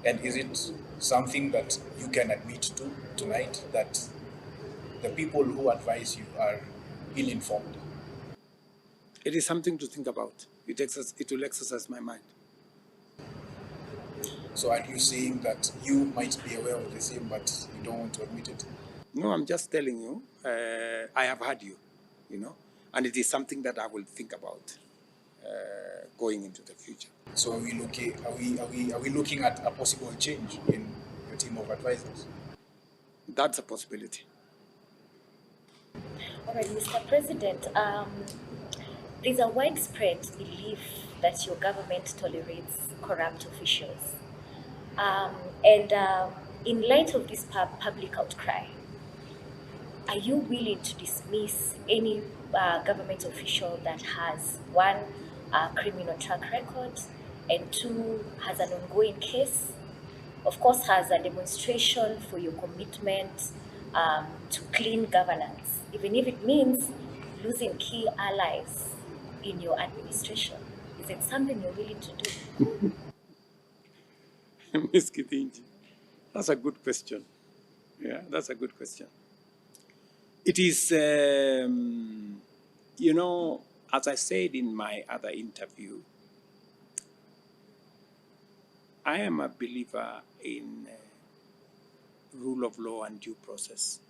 Speaker 6: And is it something that you can admit to tonight that the people who advise you are ill-informed?
Speaker 1: It is something to think about. It will exercise my mind.
Speaker 6: So are you saying that you might be aware of the same, but you don't want to admit it?
Speaker 1: No, I'm just telling you, I have heard you, you know, and it is something that I will think about going into the future.
Speaker 6: So are we looking at a possible change in your team of advisors?
Speaker 1: That's a possibility.
Speaker 5: All right, Mr. President, there's a widespread belief that your government tolerates corrupt officials. And in light of this public outcry, are you willing to dismiss any government official that has one, criminal track record, and two, has an ongoing case? Of course, has a demonstration for your commitment to clean governance, even if it means losing key allies in your administration. Is it something you're willing to do?
Speaker 1: Ms. Kitinji, that's a good question. Yeah, that's a good question. It is, you know, as I said in my other interview, I am a believer in rule of law and due process.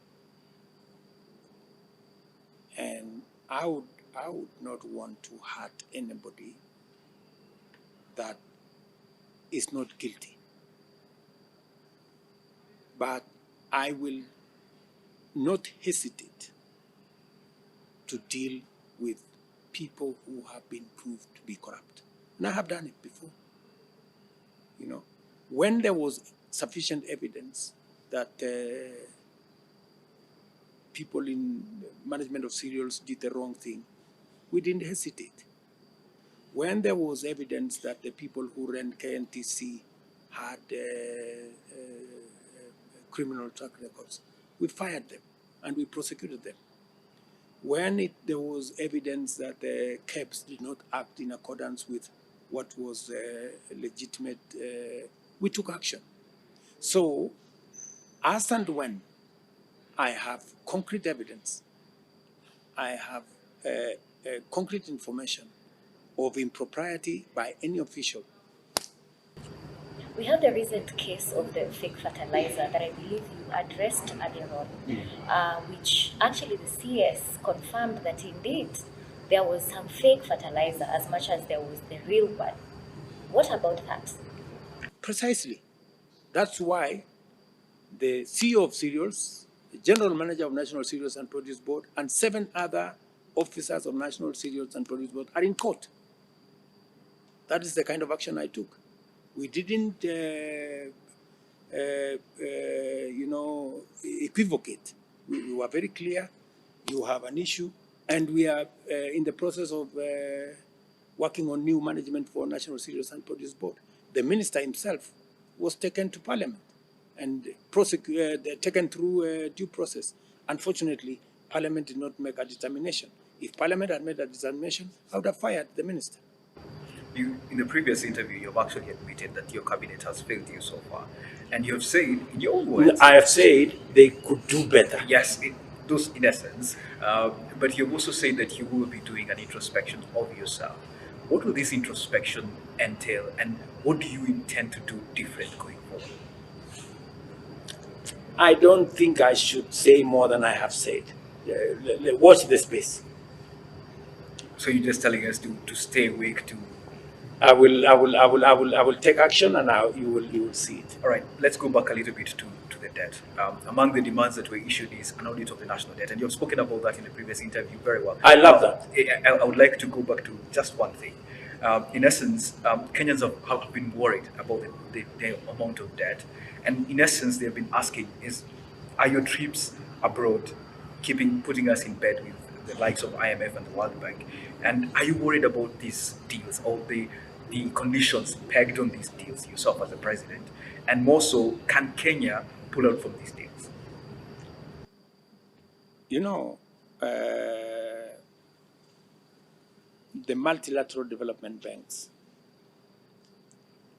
Speaker 1: And I would not want to hurt anybody that is not guilty. But I will not hesitate to deal with people who have been proved to be corrupt. And I have done it before. You know, when there was sufficient evidence that people in management of cereals did the wrong thing, we didn't hesitate. When there was evidence that the people who ran KNTC had criminal track records, we fired them and we prosecuted them. When there was evidence that the KEBS did not act in accordance with what was legitimate, we took action. So, as and when I have concrete evidence, I have concrete information of impropriety by any official
Speaker 5: We have the recent case of the fake fertilizer that I believe you addressed earlier on, which actually the CS confirmed that indeed there was some fake fertilizer as much as there was the real one. What about that?
Speaker 1: Precisely. That's why the CEO of Cereals, the General Manager of National Cereals and Produce Board, and 7 other officers of National Cereals and Produce Board are in court. That is the kind of action I took. We didn't, equivocate. We were very clear. You have an issue, and we are in the process of working on new management for National Cereals and Produce Board. The minister himself was taken to Parliament and taken through due process. Unfortunately, Parliament did not make a determination. If Parliament had made a determination, I would have fired the minister.
Speaker 3: You, in the previous interview, you've actually admitted that your cabinet has failed you so far, and you have said, in your own words,
Speaker 1: I have said they could do better.
Speaker 3: yes, those in essence, but you've also said that you will be doing an introspection of yourself. What will this introspection entail, and what do you intend to do different going forward?
Speaker 1: I don't think I should say more than I have said. Watch the space.
Speaker 3: So you're just telling us to stay awake, to...
Speaker 1: I will take action, and you will see it.
Speaker 3: All right, let's go back a little bit to the debt. Among the demands that were issued is an audit of the national debt, and you've spoken about that in the previous interview very well.
Speaker 1: I love that.
Speaker 3: I would like to go back to just one thing. In essence, Kenyans have been worried about the amount of debt, and in essence, they've been asking: are your trips abroad putting us in bed with the likes of IMF and the World Bank? And are you worried about these deals, or the conditions pegged on these deals yourself as the president? And more so, can Kenya pull out from these deals?
Speaker 1: You know, the multilateral development banks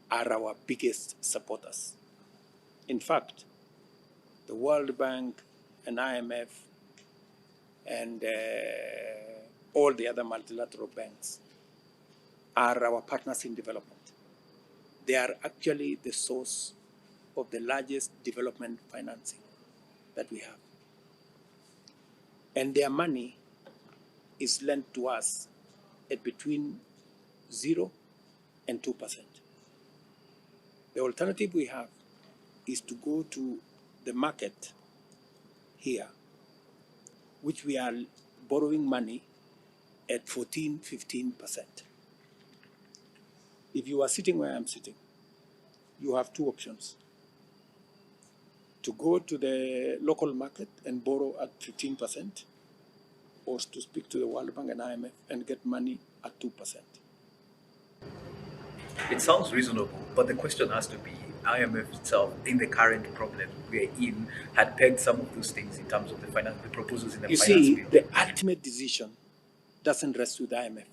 Speaker 1: are our biggest supporters. In fact, the World Bank and IMF and all the other multilateral banks are our partners in development. They are actually the source of the largest development financing that we have. And their money is lent to us at between 0 and 2%. The alternative we have is to go to the market here, which we are borrowing money at 14, 15%. If you are sitting where I'm sitting, you have 2 options: to go to the local market and borrow at 15%, or to speak to the World Bank and IMF and get money at 2%.
Speaker 3: It sounds reasonable, but the question has to be, IMF itself, in the current problem we're in, had pegged some of those things in terms of the proposals in the
Speaker 1: You
Speaker 3: finance
Speaker 1: see,
Speaker 3: bill.
Speaker 1: the ultimate decision doesn't rest with IMF.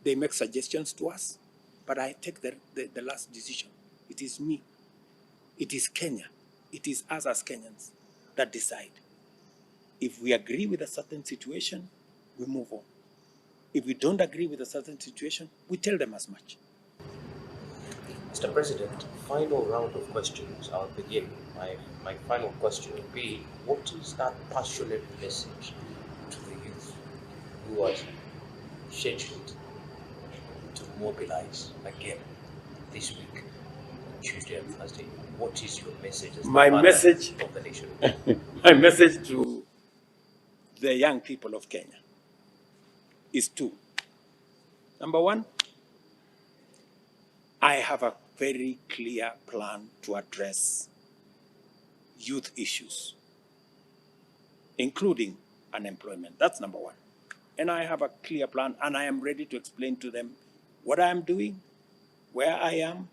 Speaker 1: They make suggestions to us, but I take the last decision. It is me. It is Kenya. It is us as Kenyans that decide. If we agree with a certain situation, we move on. If we don't agree with a certain situation, we tell them as much.
Speaker 2: Mr. President, final round of questions. I'll begin. My final question would be, what is that passionate message to the youth who are scheduled to mobilize again this week, Tuesday and Thursday? What is your message as the father of the nation?
Speaker 1: My message to the young people of Kenya is 2. Number 1, I have a very clear plan to address youth issues, including unemployment. That's number 1. And I have a clear plan, and I am ready to explain to them what I am doing, where I am,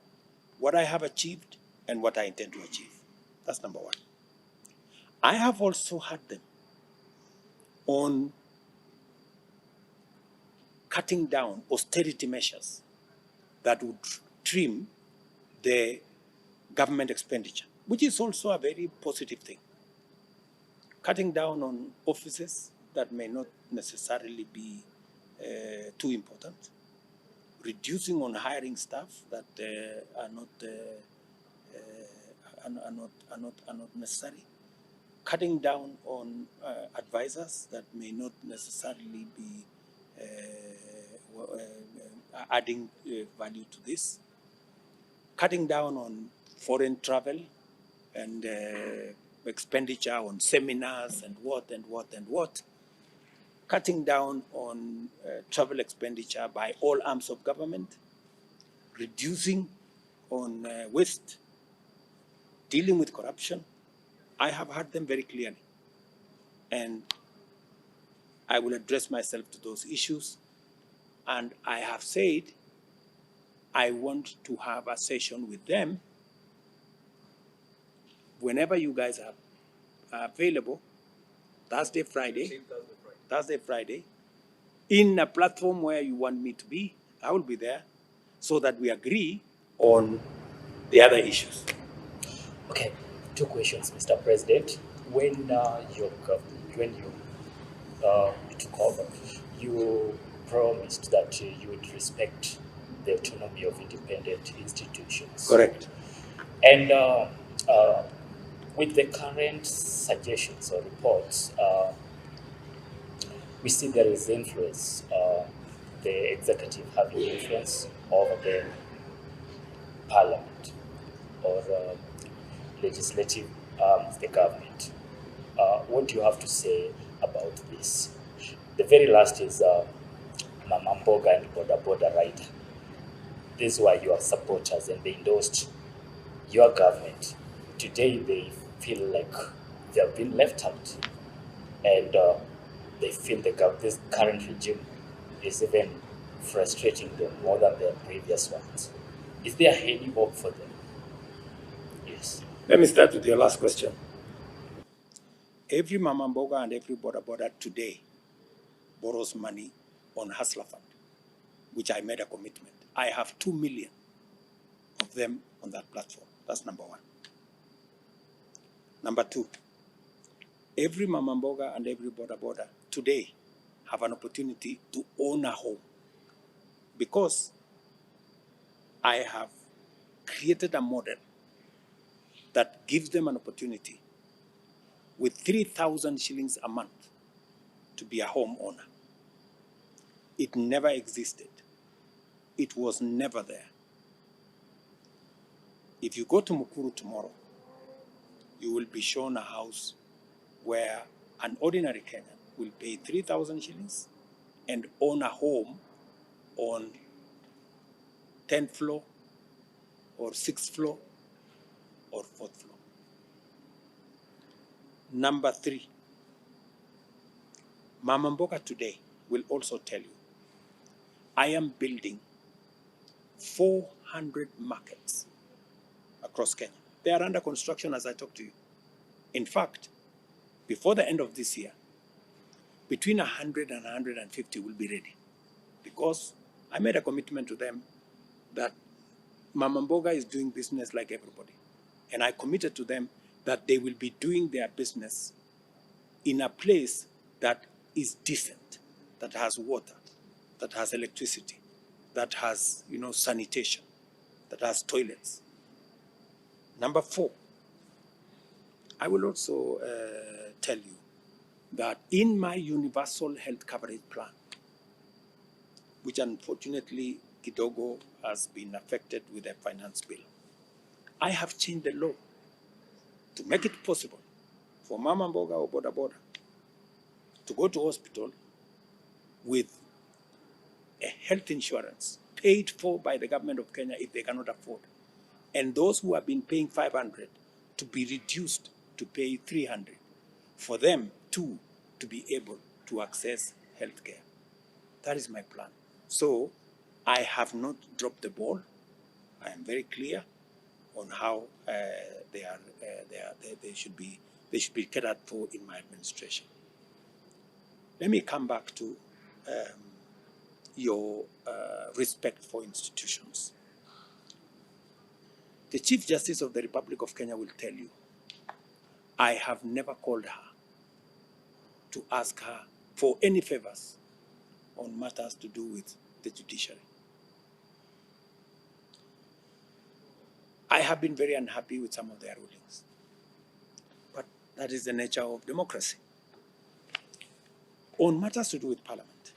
Speaker 1: what I have achieved, and what I intend to achieve. That's number 1. I have also had them on cutting down austerity measures that would trim the government expenditure, which is also a very positive thing. Cutting down on offices that may not necessarily be too important, reducing on hiring staff that are not necessary, cutting down on advisors that may not necessarily be adding value to this, cutting down on foreign travel and expenditure on seminars and what, cutting down on travel expenditure by all arms of government, reducing on waste, dealing with corruption. I have heard them very clearly, and I will address myself to those issues. And I have said I want to have a session with them whenever you guys are available, Thursday, Friday, in a platform where you want me to be. I will be there so that we agree on the other issues.
Speaker 4: Okay, two questions, Mr. President. When you took over, you promised that you would respect the autonomy of independent institutions.
Speaker 1: Correct.
Speaker 4: And with the current suggestions or reports, we see there is influence, the executive having influence over the parliament or legislative arms, the government. What do you have to say about this? The very last is Mama Mboga and Boda Boda Rider. These were your supporters and they endorsed your government. Today they feel like they have been left out, and they feel this current regime is even frustrating them more than their previous ones. Is there any hope for them? Yes.
Speaker 1: Let me start with your last question. Every Mama Mboga and every Boda Boda today borrows money on Hustler Fund, which I made a commitment. I have 2 million of them on that platform. That's number one. Number two, every Mama Mboga and every Boda Boda today have an opportunity to own a home, because I have created a model that gives them an opportunity with 3,000 shillings a month to be a homeowner. It never existed. It was never there. If you go to Mukuru tomorrow, you will be shown a house where an ordinary Kenyan will pay 3,000 shillings and own a home on 10th floor or 6th floor or 4th floor. Number three, Mama Mboga today will also tell you, I am building 400 markets across Kenya. They are under construction as I talk to you. In fact, before the end of this year, between 100 and 150 will be ready, because I made a commitment to them that Mama Mboga is doing business like everybody. And I committed to them that they will be doing their business in a place that is decent, that has water, that has electricity, that has, sanitation, that has toilets. Number four, I will also tell you that in my universal health coverage plan, which unfortunately Kidogo has been affected with a finance bill, I have changed the law to make it possible for Mama Mboga or Boda Boda to go to hospital with a health insurance paid for by the government of Kenya if they cannot afford. And those who have been paying 500 to be reduced to pay 300, for them too to be able to access health care. That is my plan. So I have not dropped the ball. I am very clear on how they should be catered for in my administration. Let me come back to your respect for institutions. The Chief Justice of the Republic of Kenya will tell you, I have never called her to ask her for any favors on matters to do with the judiciary. I have been very unhappy with some of their rulings. But that is the nature of democracy. On matters to do with Parliament,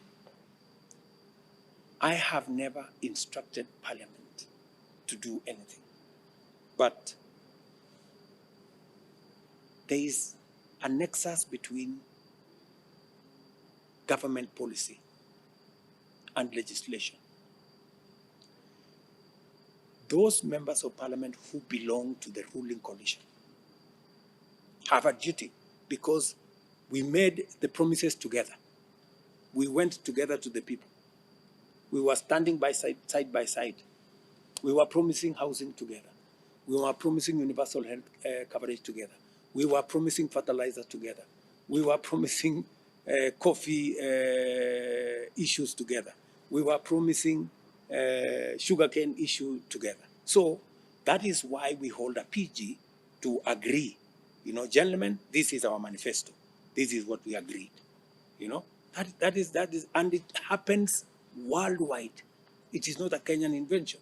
Speaker 1: I have never instructed Parliament to do anything. But there is a nexus between government policy and legislation. Those members of Parliament who belong to the ruling coalition have a duty, because we made the promises together. We went together to the people. We were standing side by side. We were promising housing together. We were promising universal health coverage together. We were promising fertilizer together. We were promising coffee issues together. We were promising sugarcane issue together. So that is why we hold a PG to agree. You know, gentlemen, this is our manifesto. This is what we agreed. You know, that is, and it happens worldwide. It is not a Kenyan invention.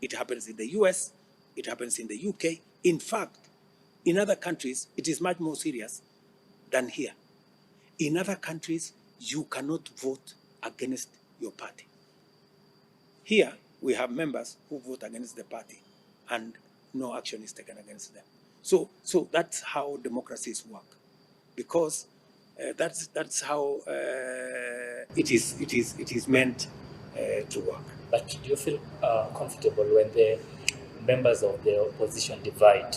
Speaker 1: It happens in the US, it happens in the UK. In fact, in other countries, it is much more serious than here. In other countries, you cannot vote against your party. Here, we have members who vote against the party and no action is taken against them. So that's how democracies work, because that's how it is meant to work.
Speaker 4: But do you feel comfortable when the members of the opposition divide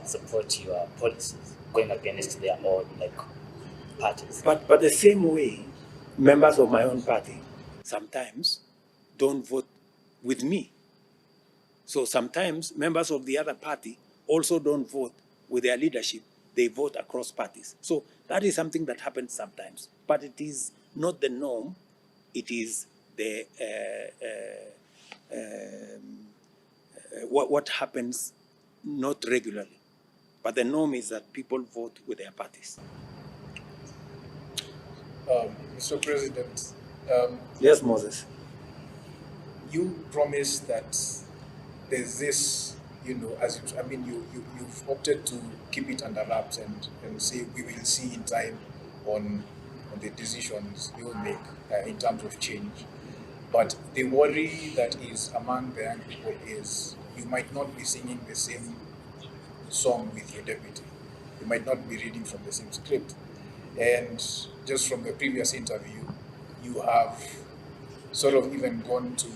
Speaker 4: support your policies going against their own parties?
Speaker 1: But the same way, members of my own party sometimes don't vote with me. So sometimes members of the other party also don't vote with their leadership. They vote across parties. So that is something that happens sometimes, but it is not the norm. It is the what happens not regularly. But the norm is that people vote with their parties.
Speaker 6: Mr. President,
Speaker 1: Yes, Moses.
Speaker 6: you promised that there's this, you've opted to keep it under wraps and say we will see in time on the decisions you will make in terms of change. But the worry that is among the young people is you might not be singing the same song with your deputy. You might not be reading from the same script. And just from the previous interview, you have sort of even gone to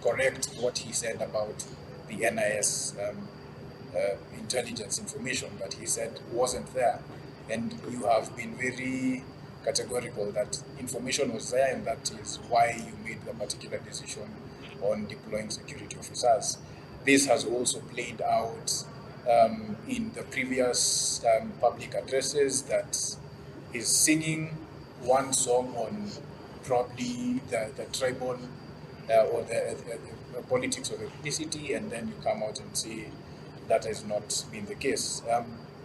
Speaker 6: correct what he said about the NIS intelligence information that he said wasn't there. And you have been very categorical that information was there, and that is why you made the particular decision on deploying security officers. This has also played out in the previous public addresses, that is singing one song on probably the tribal or the politics of ethnicity, and then you come out and say that has not been the case.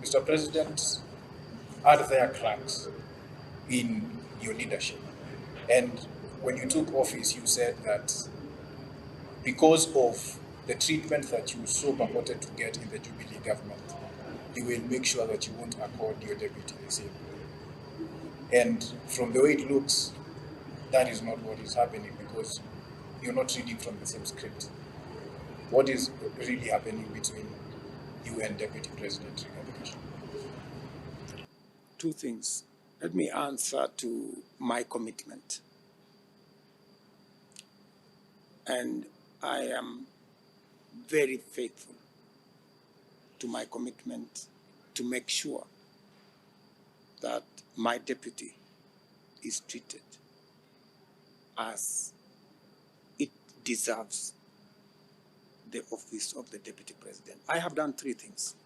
Speaker 6: Mr. President, are there cracks in your leadership? And when you took office, you said that because of the treatment that you so purported to get in the Jubilee government, you will make sure that you won't accord your deputy the same. And from the way it looks, that is not what is happening, because you're not reading from the same script. What is really happening between you and Deputy President Rigathi?
Speaker 1: Two things. Let me answer to my commitment. And I am very faithful to my commitment to make sure that my deputy is treated as it deserves the office of the deputy president. I have done three things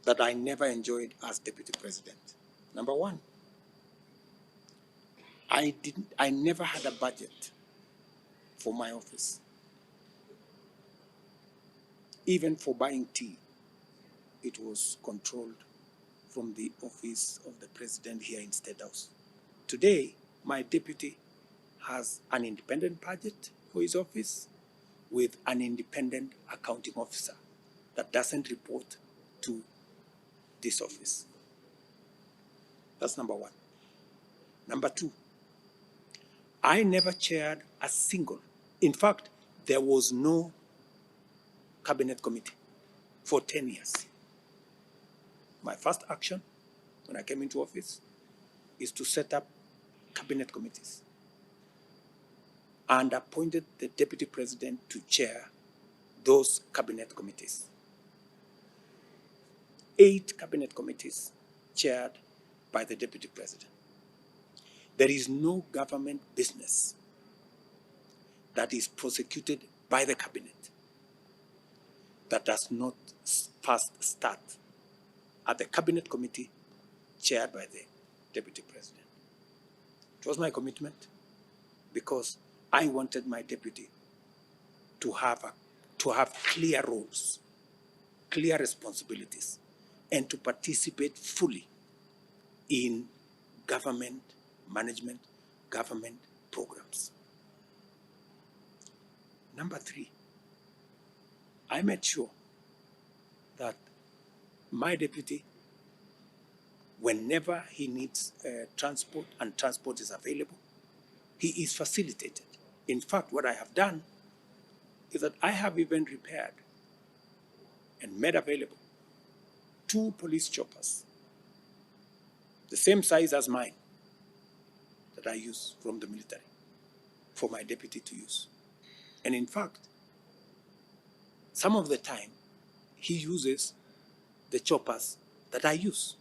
Speaker 1: that I never enjoyed as deputy president. Number one, I never had a budget for my office. Even for buying tea, it was controlled from the office of the president here in State House. Today, my deputy has an independent budget for his office. with an independent accounting officer that doesn't report to this office. That's number one. Number two, I never chaired a single, in fact, there was no cabinet committee for 10 years. My first action when I came into office is to set up cabinet committees and appointed the deputy president to chair those cabinet committees. 8 cabinet committees chaired by the deputy president. There is no government business that is prosecuted by the cabinet that does not first start at the cabinet committee chaired by the deputy president. It was my commitment because I wanted my deputy to have clear roles, clear responsibilities, and to participate fully in government management, government programs. Number 3, I made sure that my deputy, whenever he needs transport and transport is available, he is facilitated. In fact, what I have done is that I have even repaired and made available 2 police choppers, the same size as mine, that I use from the military, for my deputy to use. And in fact, some of the time, he uses the choppers that I use.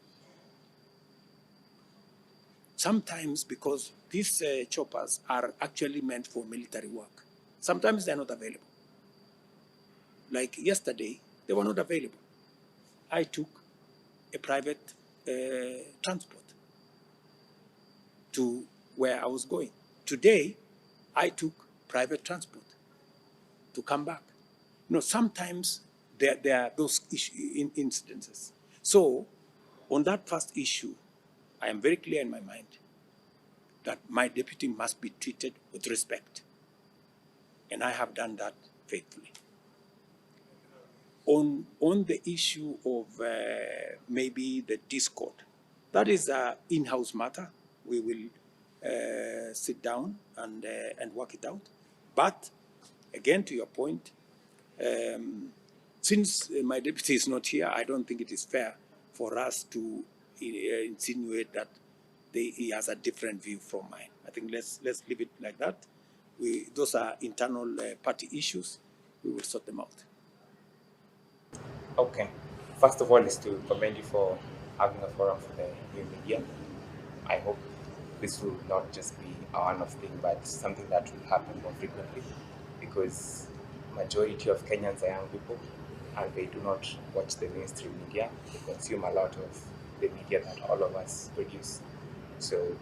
Speaker 1: Sometimes, because these choppers are actually meant for military work, sometimes they're not available. Like yesterday, they were not available. I took a private transport to where I was going. Today, I took private transport to come back. You know, sometimes there are those incidences. So, on that first issue, I am very clear in my mind that my deputy must be treated with respect. And I have done that faithfully. On the issue of maybe the discord, that is an in-house matter. We will sit down and work it out. But again, to your point, since my deputy is not here, I don't think it is fair for us to insinuate that he has a different view from mine. I think let's leave it like that. Those are internal party issues. We will sort them out.
Speaker 7: Okay. First of all, is to commend you for having a forum for the new media. I hope this will not just be a one-off thing, but something that will happen more frequently, because majority of Kenyans are young people and they do not watch the mainstream media. They consume a lot of the media that all of us produce. So,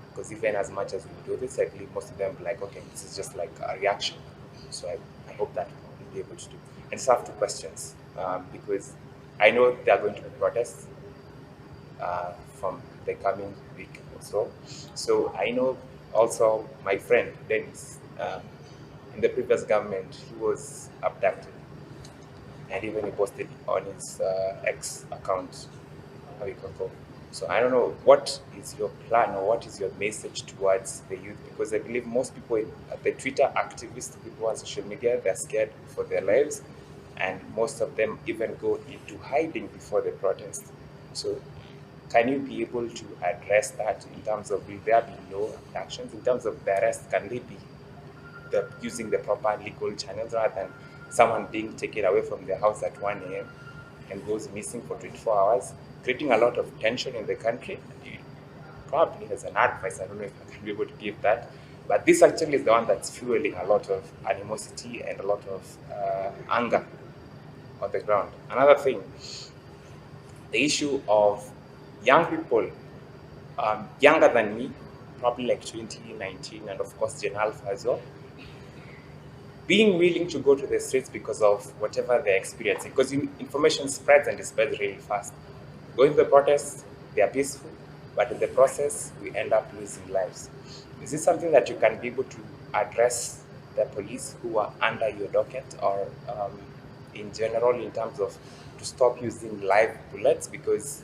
Speaker 7: because even as much as we do this, I believe most of them be like, okay, this is just like a reaction. So I hope that we'll be able to do. And just have 2 questions, because I know there are going to be protests from the coming week or so. So I know also my friend Dennis, in the previous government, he was abducted, and even he posted on his X account a week ago. So I don't know, what is your plan or what is your message towards the youth? Because I believe most people, the Twitter activists, people on social media, they're scared for their lives, and most of them even go into hiding before the protest. So can you be able to address that in terms of, will there be no actions? In terms of the arrest, can they be using the proper legal channels rather than someone being taken away from their house at 1 a.m. and goes missing for 24 hours, creating a lot of tension in the country? Probably as an advice, I don't know if I can be able to give that, but this actually is the one that's fueling a lot of animosity and a lot of anger on the ground. Another thing, the issue of young people, younger than me, probably like 2019, and of course Gen Alpha as well, being willing to go to the streets because of whatever they're experiencing. Because information spreads and it spreads really fast. Going to the protests, they are peaceful, but in the process, we end up losing lives. Is this something that you can be able to address the police who are under your docket, or in general, in terms of to stop using live bullets, because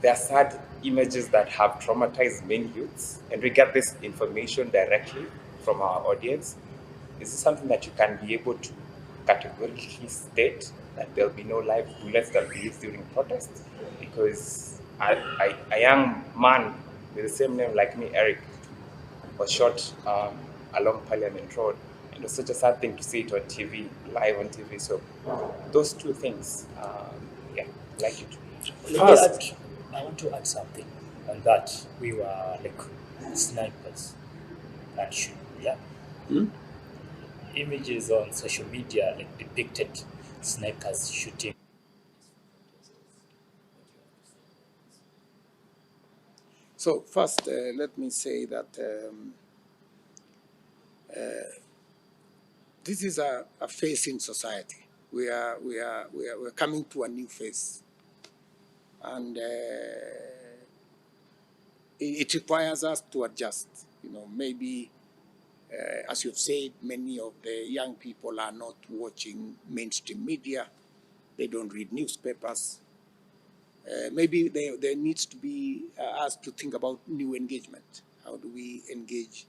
Speaker 7: there are sad images that have traumatized many youths, and we get this information directly from our audience. Is this something that you can be able to categorically state that there'll be no live bullets that will be used during protests? Because a young man with the same name like me, Eric, was shot along Parliament Road. And it was such a sad thing to see it on TV, live on TV. So those two things, yeah, I'd like you to.
Speaker 4: Let me add, I want to add something on that. We were like snipers and shoot, yeah. Images on social media like depicted snipers shooting.
Speaker 1: So first, let me say that this is a phase in society. We're coming to a new phase, and it requires us to adjust. Maybe as you've said, many of the young people are not watching mainstream media. They don't read newspapers. Maybe there needs to be us to think about new engagement. How do we engage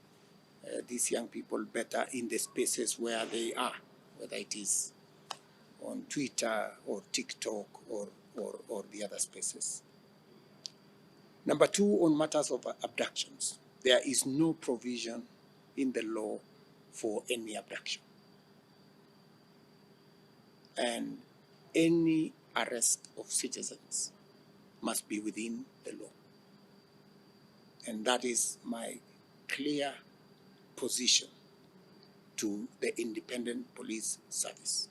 Speaker 1: these young people better in the spaces where they are, whether it is on Twitter or TikTok or the other spaces. Number two, on matters of abductions, there is no provision in the law for any abduction. And any arrest of citizens must be within the law. And that is my clear position to the Independent Police Service.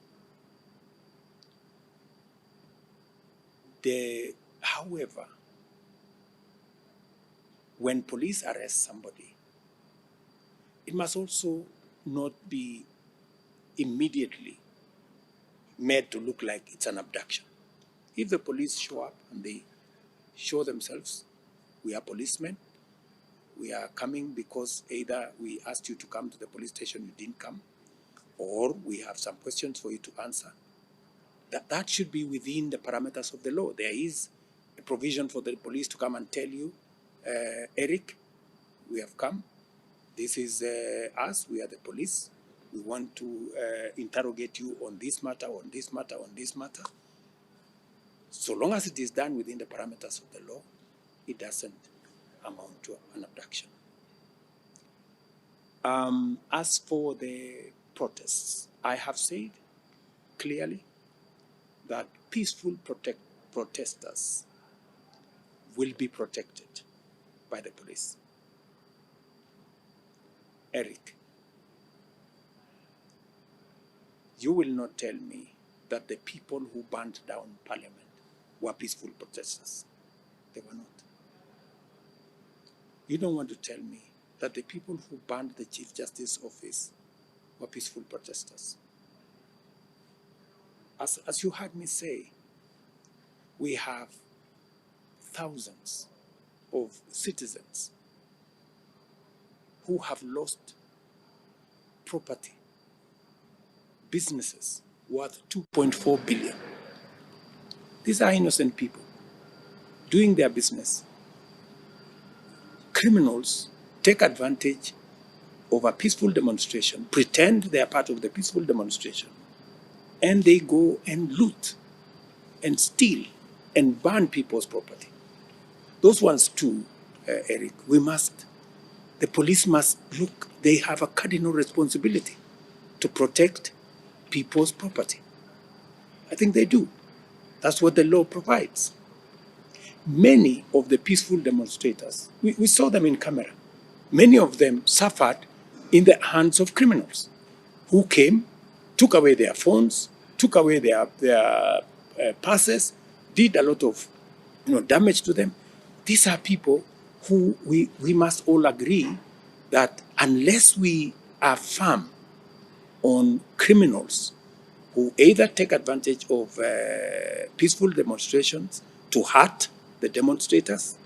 Speaker 1: However, when police arrest somebody, it must also not be immediately made to look like it's an abduction. If the police show up and they show themselves, we are policemen, we are coming because either we asked you to come to the police station, you didn't come, or we have some questions for you to answer, that should be within the parameters of the law. There is a provision for the police to come and tell you, Eric, we have come. This is us, we are the police. We want to interrogate you on this matter, on this matter, on this matter. So long as it is done within the parameters of the law, it doesn't amount to an abduction. As for the protests, I have said clearly that peaceful protesters will be protected by the police. Eric, you will not tell me that the people who burned down Parliament were peaceful protesters. They were not. You don't want to tell me that the people who burned the Chief Justice office were peaceful protesters. As you heard me say, we have thousands of citizens who have lost property, businesses worth 2.4 billion. These are innocent people doing their business. Criminals take advantage of a peaceful demonstration, pretend they are part of the peaceful demonstration, and they go and loot and steal and burn people's property. Those ones too, Eric, the police must look, they have a cardinal responsibility to protect people's property. I think they do. That's what the law provides. Many of the peaceful demonstrators, we saw them in camera, many of them suffered in the hands of criminals who came, took away their phones, took away their purses, did a lot of damage to them. These are people who we must all agree that unless we are firm on criminals who either take advantage of peaceful demonstrations to hurt the demonstrators,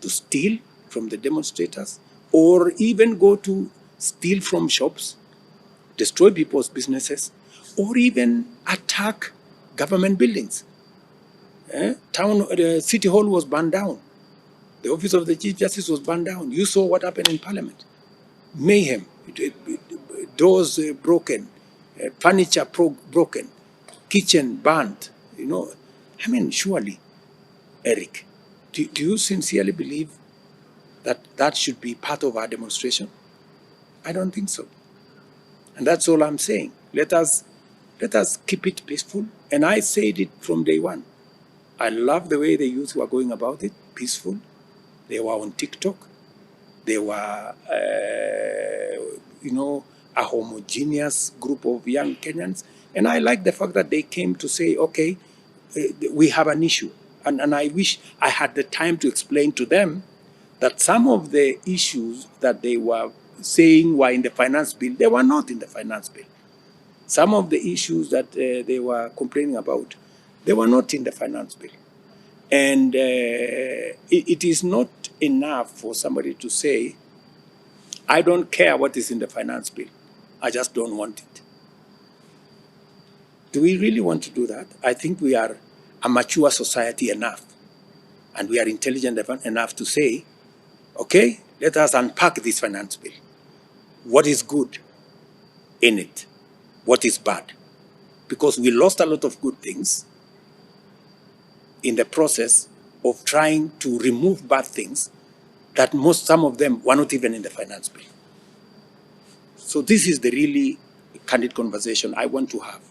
Speaker 1: to steal from the demonstrators, or even go to steal from shops, destroy people's businesses, or even attack government buildings. The city hall was burned down. The office of the Chief Justice was burned down. You saw what happened in Parliament. Mayhem, doors broken, furniture broken, kitchen burned. I mean, surely, Eric, do you sincerely believe that that should be part of our demonstration? I don't think so. And that's all I'm saying. Let us keep it peaceful. And I said it from day one. I love the way the youth were going about it, peaceful. They were on TikTok. They were, a homogeneous group of young Kenyans. And I like the fact that they came to say, okay, we have an issue. And I wish I had the time to explain to them that some of the issues that they were saying were in the finance bill, they were not in the finance bill. Some of the issues that they were complaining about, they were not in the finance bill. And it is not enough for somebody to say, I don't care what is in the finance bill. I just don't want it. Do we really want to do that? I think we are a mature society enough, and we are intelligent enough to say, okay, let us unpack this finance bill. What is good in it? What is bad? Because we lost a lot of good things in the process of trying to remove bad things that some of them were not even in the finance bill. So this is the really candid conversation I want to have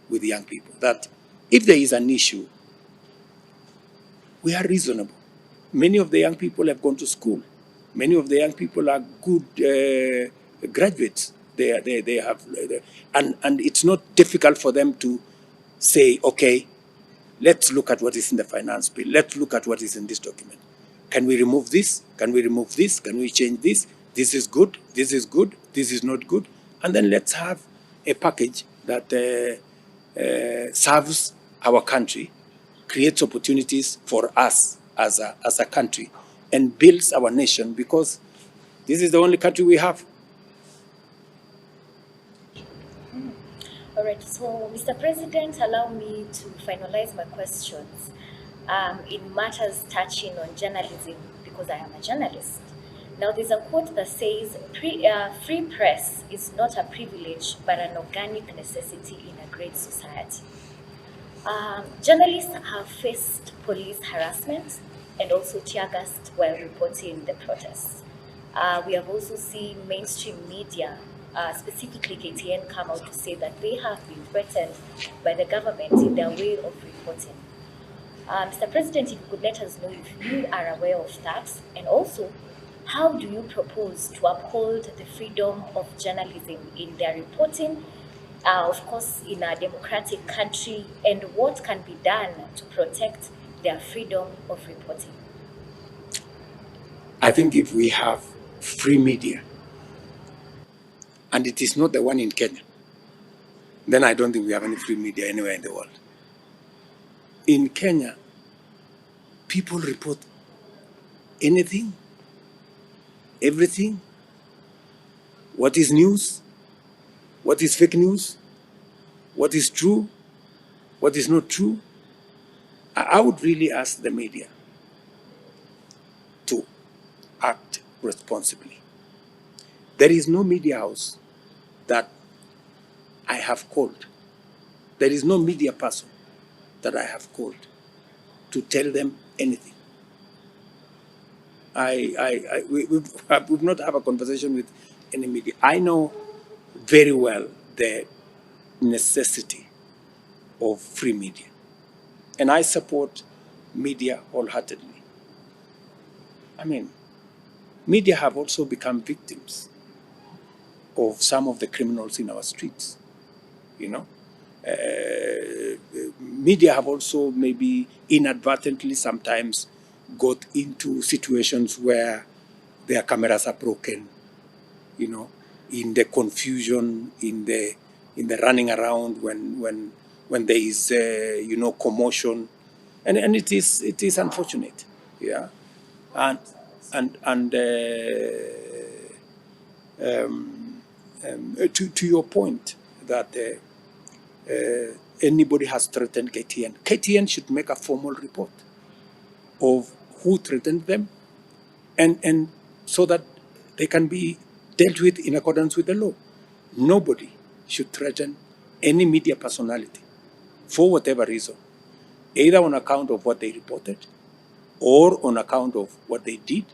Speaker 1: with young people, that if there is an issue, we are reasonable. Many of the young people have gone to school. Many of the young people are good graduates. They have, and it's not difficult for them to say, okay, let's look at what is in the finance bill. Let's look at what is in this document. Can we remove this? Can we remove this? Can we change this? This is good. This is good. This is not good. And then let's have a package that serves our country, creates opportunities for us as a country, and builds our nation, because this is the only country we have.
Speaker 5: All right, so Mr. President, allow me to finalize my questions in matters touching on journalism, because I am a journalist. Now, there's a quote that says, free press is not a privilege, but an organic necessity in a great society. Journalists have faced police harassment and also tear gassed while reporting the protests. We have also seen mainstream media, specifically KTN, come out to say that they have been threatened by the government in their way of reporting. Mr. President, if you could let us know if you are aware of that, and also, how do you propose to uphold the freedom of journalism in their reporting, of course, in a democratic country, and what can be done to protect their freedom of reporting?
Speaker 1: I think if we have free media, and it is not the one in Kenya, then I don't think we have any free media anywhere in the world. In Kenya, people report anything, everything, what is news, what is fake news, what is true, what is not true. I would really ask the media to act responsibly. There is no media house that I have called. There is no media person that I have called to tell them anything. We've not have a conversation with any media. I know very well the necessity of free media, and I support media wholeheartedly. I mean, media have also become victims of some of the criminals in our streets, Media have also maybe inadvertently sometimes got into situations where their cameras are broken, in the confusion, in the running around when there is commotion, and it is unfortunate, yeah, and to your point that anybody has threatened KTN, KTN should make a formal report of who threatened them, and so that they can be dealt with in accordance with the law. Nobody should threaten any media personality for whatever reason, either on account of what they reported or on account of what they did.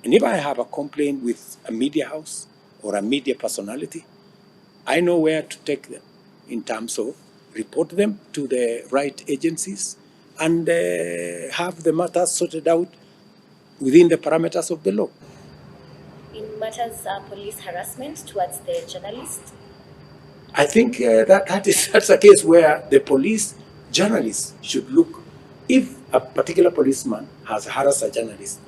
Speaker 1: And if I have a complaint with a media house or a media personality, I know where to take them in terms of report them to the right agencies and have the matter sorted out within the parameters of the law.
Speaker 5: In matters police harassment towards the journalist?
Speaker 1: I think that's a case where the police journalists should look. If a particular policeman has harassed a journalist,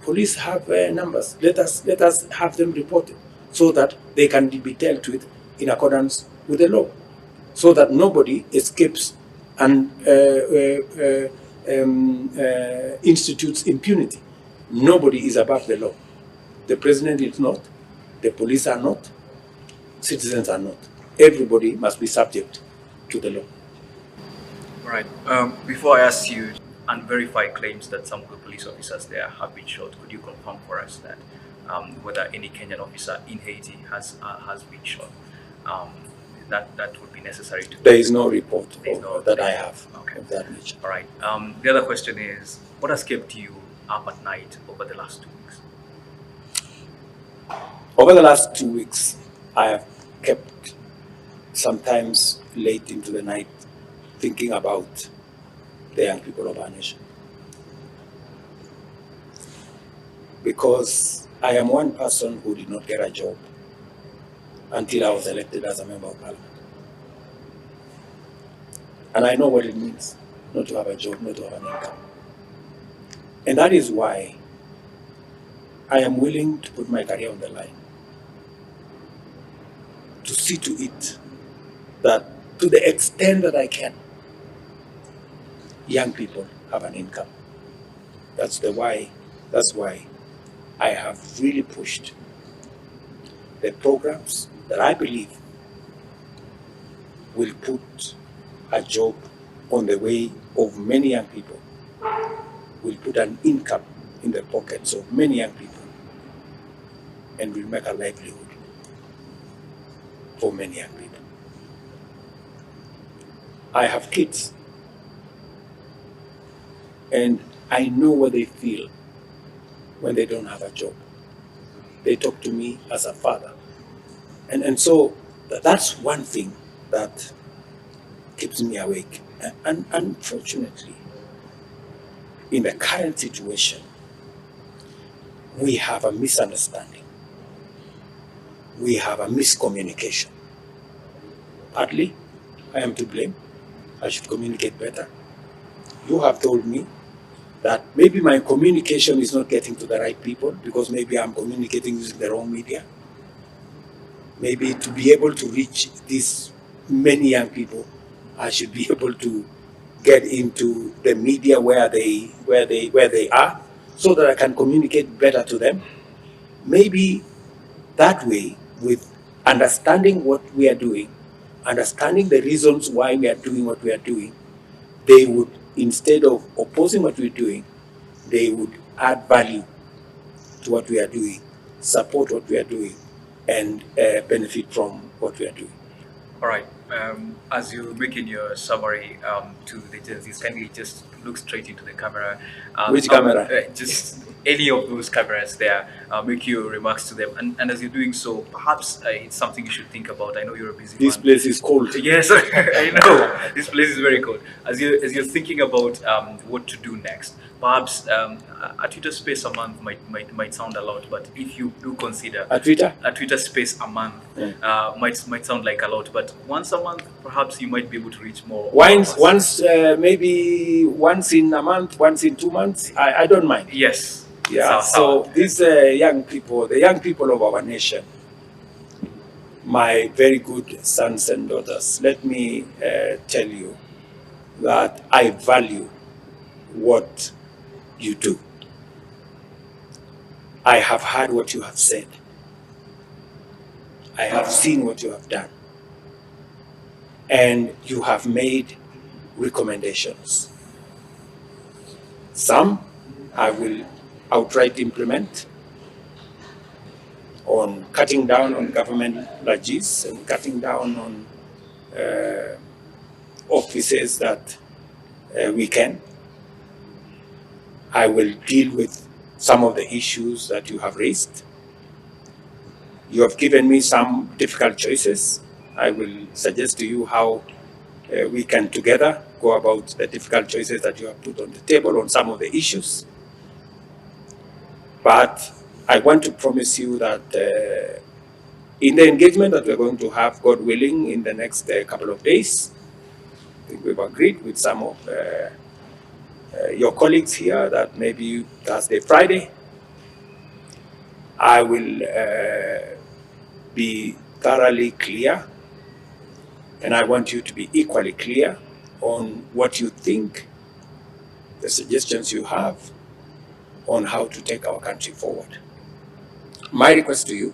Speaker 1: police have numbers. Let us have them reported so that they can be dealt with in accordance with the law, so that nobody escapes and institutes impunity. Nobody is above the law. The president is not, the police are not, citizens are not. Everybody must be subject to the law.
Speaker 3: All right. Before I ask you, unverified claims that some of the police officers there have been shot, could you confirm for us that whether any Kenyan officer in Haiti has been shot? That would be necessary to.
Speaker 1: There is no report that I have
Speaker 3: okay.
Speaker 1: of that nature.
Speaker 3: All right. The other question is, what has kept you up at night over the last 2 weeks?
Speaker 1: Over the last 2 weeks, I have kept sometimes late into the night thinking about the young people of our nation. Because I am one person who did not get a job until I was elected as a member of parliament. And I know what it means not to have a job, not to have an income. And that is why I am willing to put my career on the line, to see to it that to the extent that I can, young people have an income. That's why I have really pushed the programs that I believe will put a job on the way of many young people, will put an income in the pockets of many young people, and will make a livelihood for many young people. I have kids, and I know what they feel when they don't have a job. They talk to me as a father. And so that's one thing that keeps me awake. And unfortunately, in the current situation, we have a misunderstanding. We have a miscommunication. Partly, I am to blame. I should communicate better. You have told me that maybe my communication is not getting to the right people because maybe I'm communicating using the wrong media. Maybe to be able to reach these many young people, I should be able to get into the media where they are, so that I can communicate better to them. Maybe that way, with understanding what we are doing, understanding the reasons why we are doing what we are doing, they would, instead of opposing what we're doing, they would add value to what we are doing, support what we are doing, and benefit from what we are doing.
Speaker 3: All right. As you're making your summary to the Gen Zs, kindly just look straight into the camera.
Speaker 1: Which camera?
Speaker 3: Just any of those cameras there. Make your remarks to them. And as you're doing so, perhaps it's something you should think about. I know you're a busy
Speaker 1: This
Speaker 3: man.
Speaker 1: place is cold.
Speaker 3: Yes, I know. This place is very cold. As you're thinking about what to do next, perhaps a Twitter space a month might sound a lot, but if you do consider
Speaker 1: A Twitter
Speaker 3: space a month might sound like a lot, but once a month, perhaps you might be able to reach more.
Speaker 1: Maybe once in a month, once in 2 months. I don't mind.
Speaker 3: Yes.
Speaker 1: Yeah. So these young people, the young people of our nation, my very good sons and daughters, let me tell you that I value what you do. I have heard what you have said. I have seen what you have done, and you have made recommendations. Some I will outright implement, on cutting down on government budgets and cutting down on offices that we can. I will deal with some of the issues that you have raised. You have given me some difficult choices. I will suggest to you how we can together go about the difficult choices that you have put on the table on some of the issues. But I want to promise you that in the engagement that we're going to have, God willing, in the next couple of days, I think we've agreed with some of your colleagues here that maybe Thursday, Friday, I will be thoroughly clear, and I want you to be equally clear on what you think, the suggestions you have on how to take our country forward. My request to you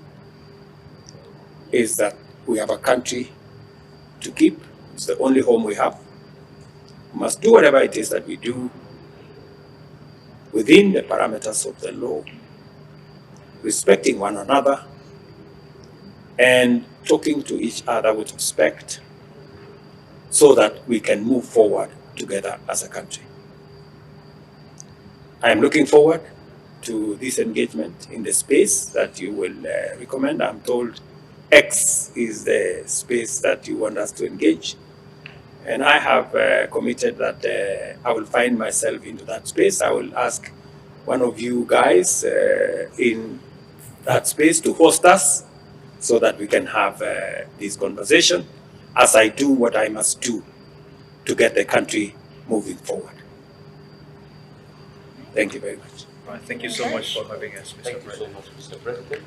Speaker 1: is that we have a country to keep. It's the only home we have. We must do whatever it is that we do within the parameters of the law, respecting one another and talking to each other with respect so that we can move forward together as a country. I am looking forward to this engagement in the space that you will recommend. I'm told X is the space that you want us to engage. And I have committed that I will find myself into that space. I will ask one of you guys in that space to host us so that we can have this conversation as I do what I must do to get the country moving forward. Thank you very much.
Speaker 3: Right, thank you so much for having us, Mr.
Speaker 4: Thank you so
Speaker 3: President.
Speaker 4: much, Mr. President.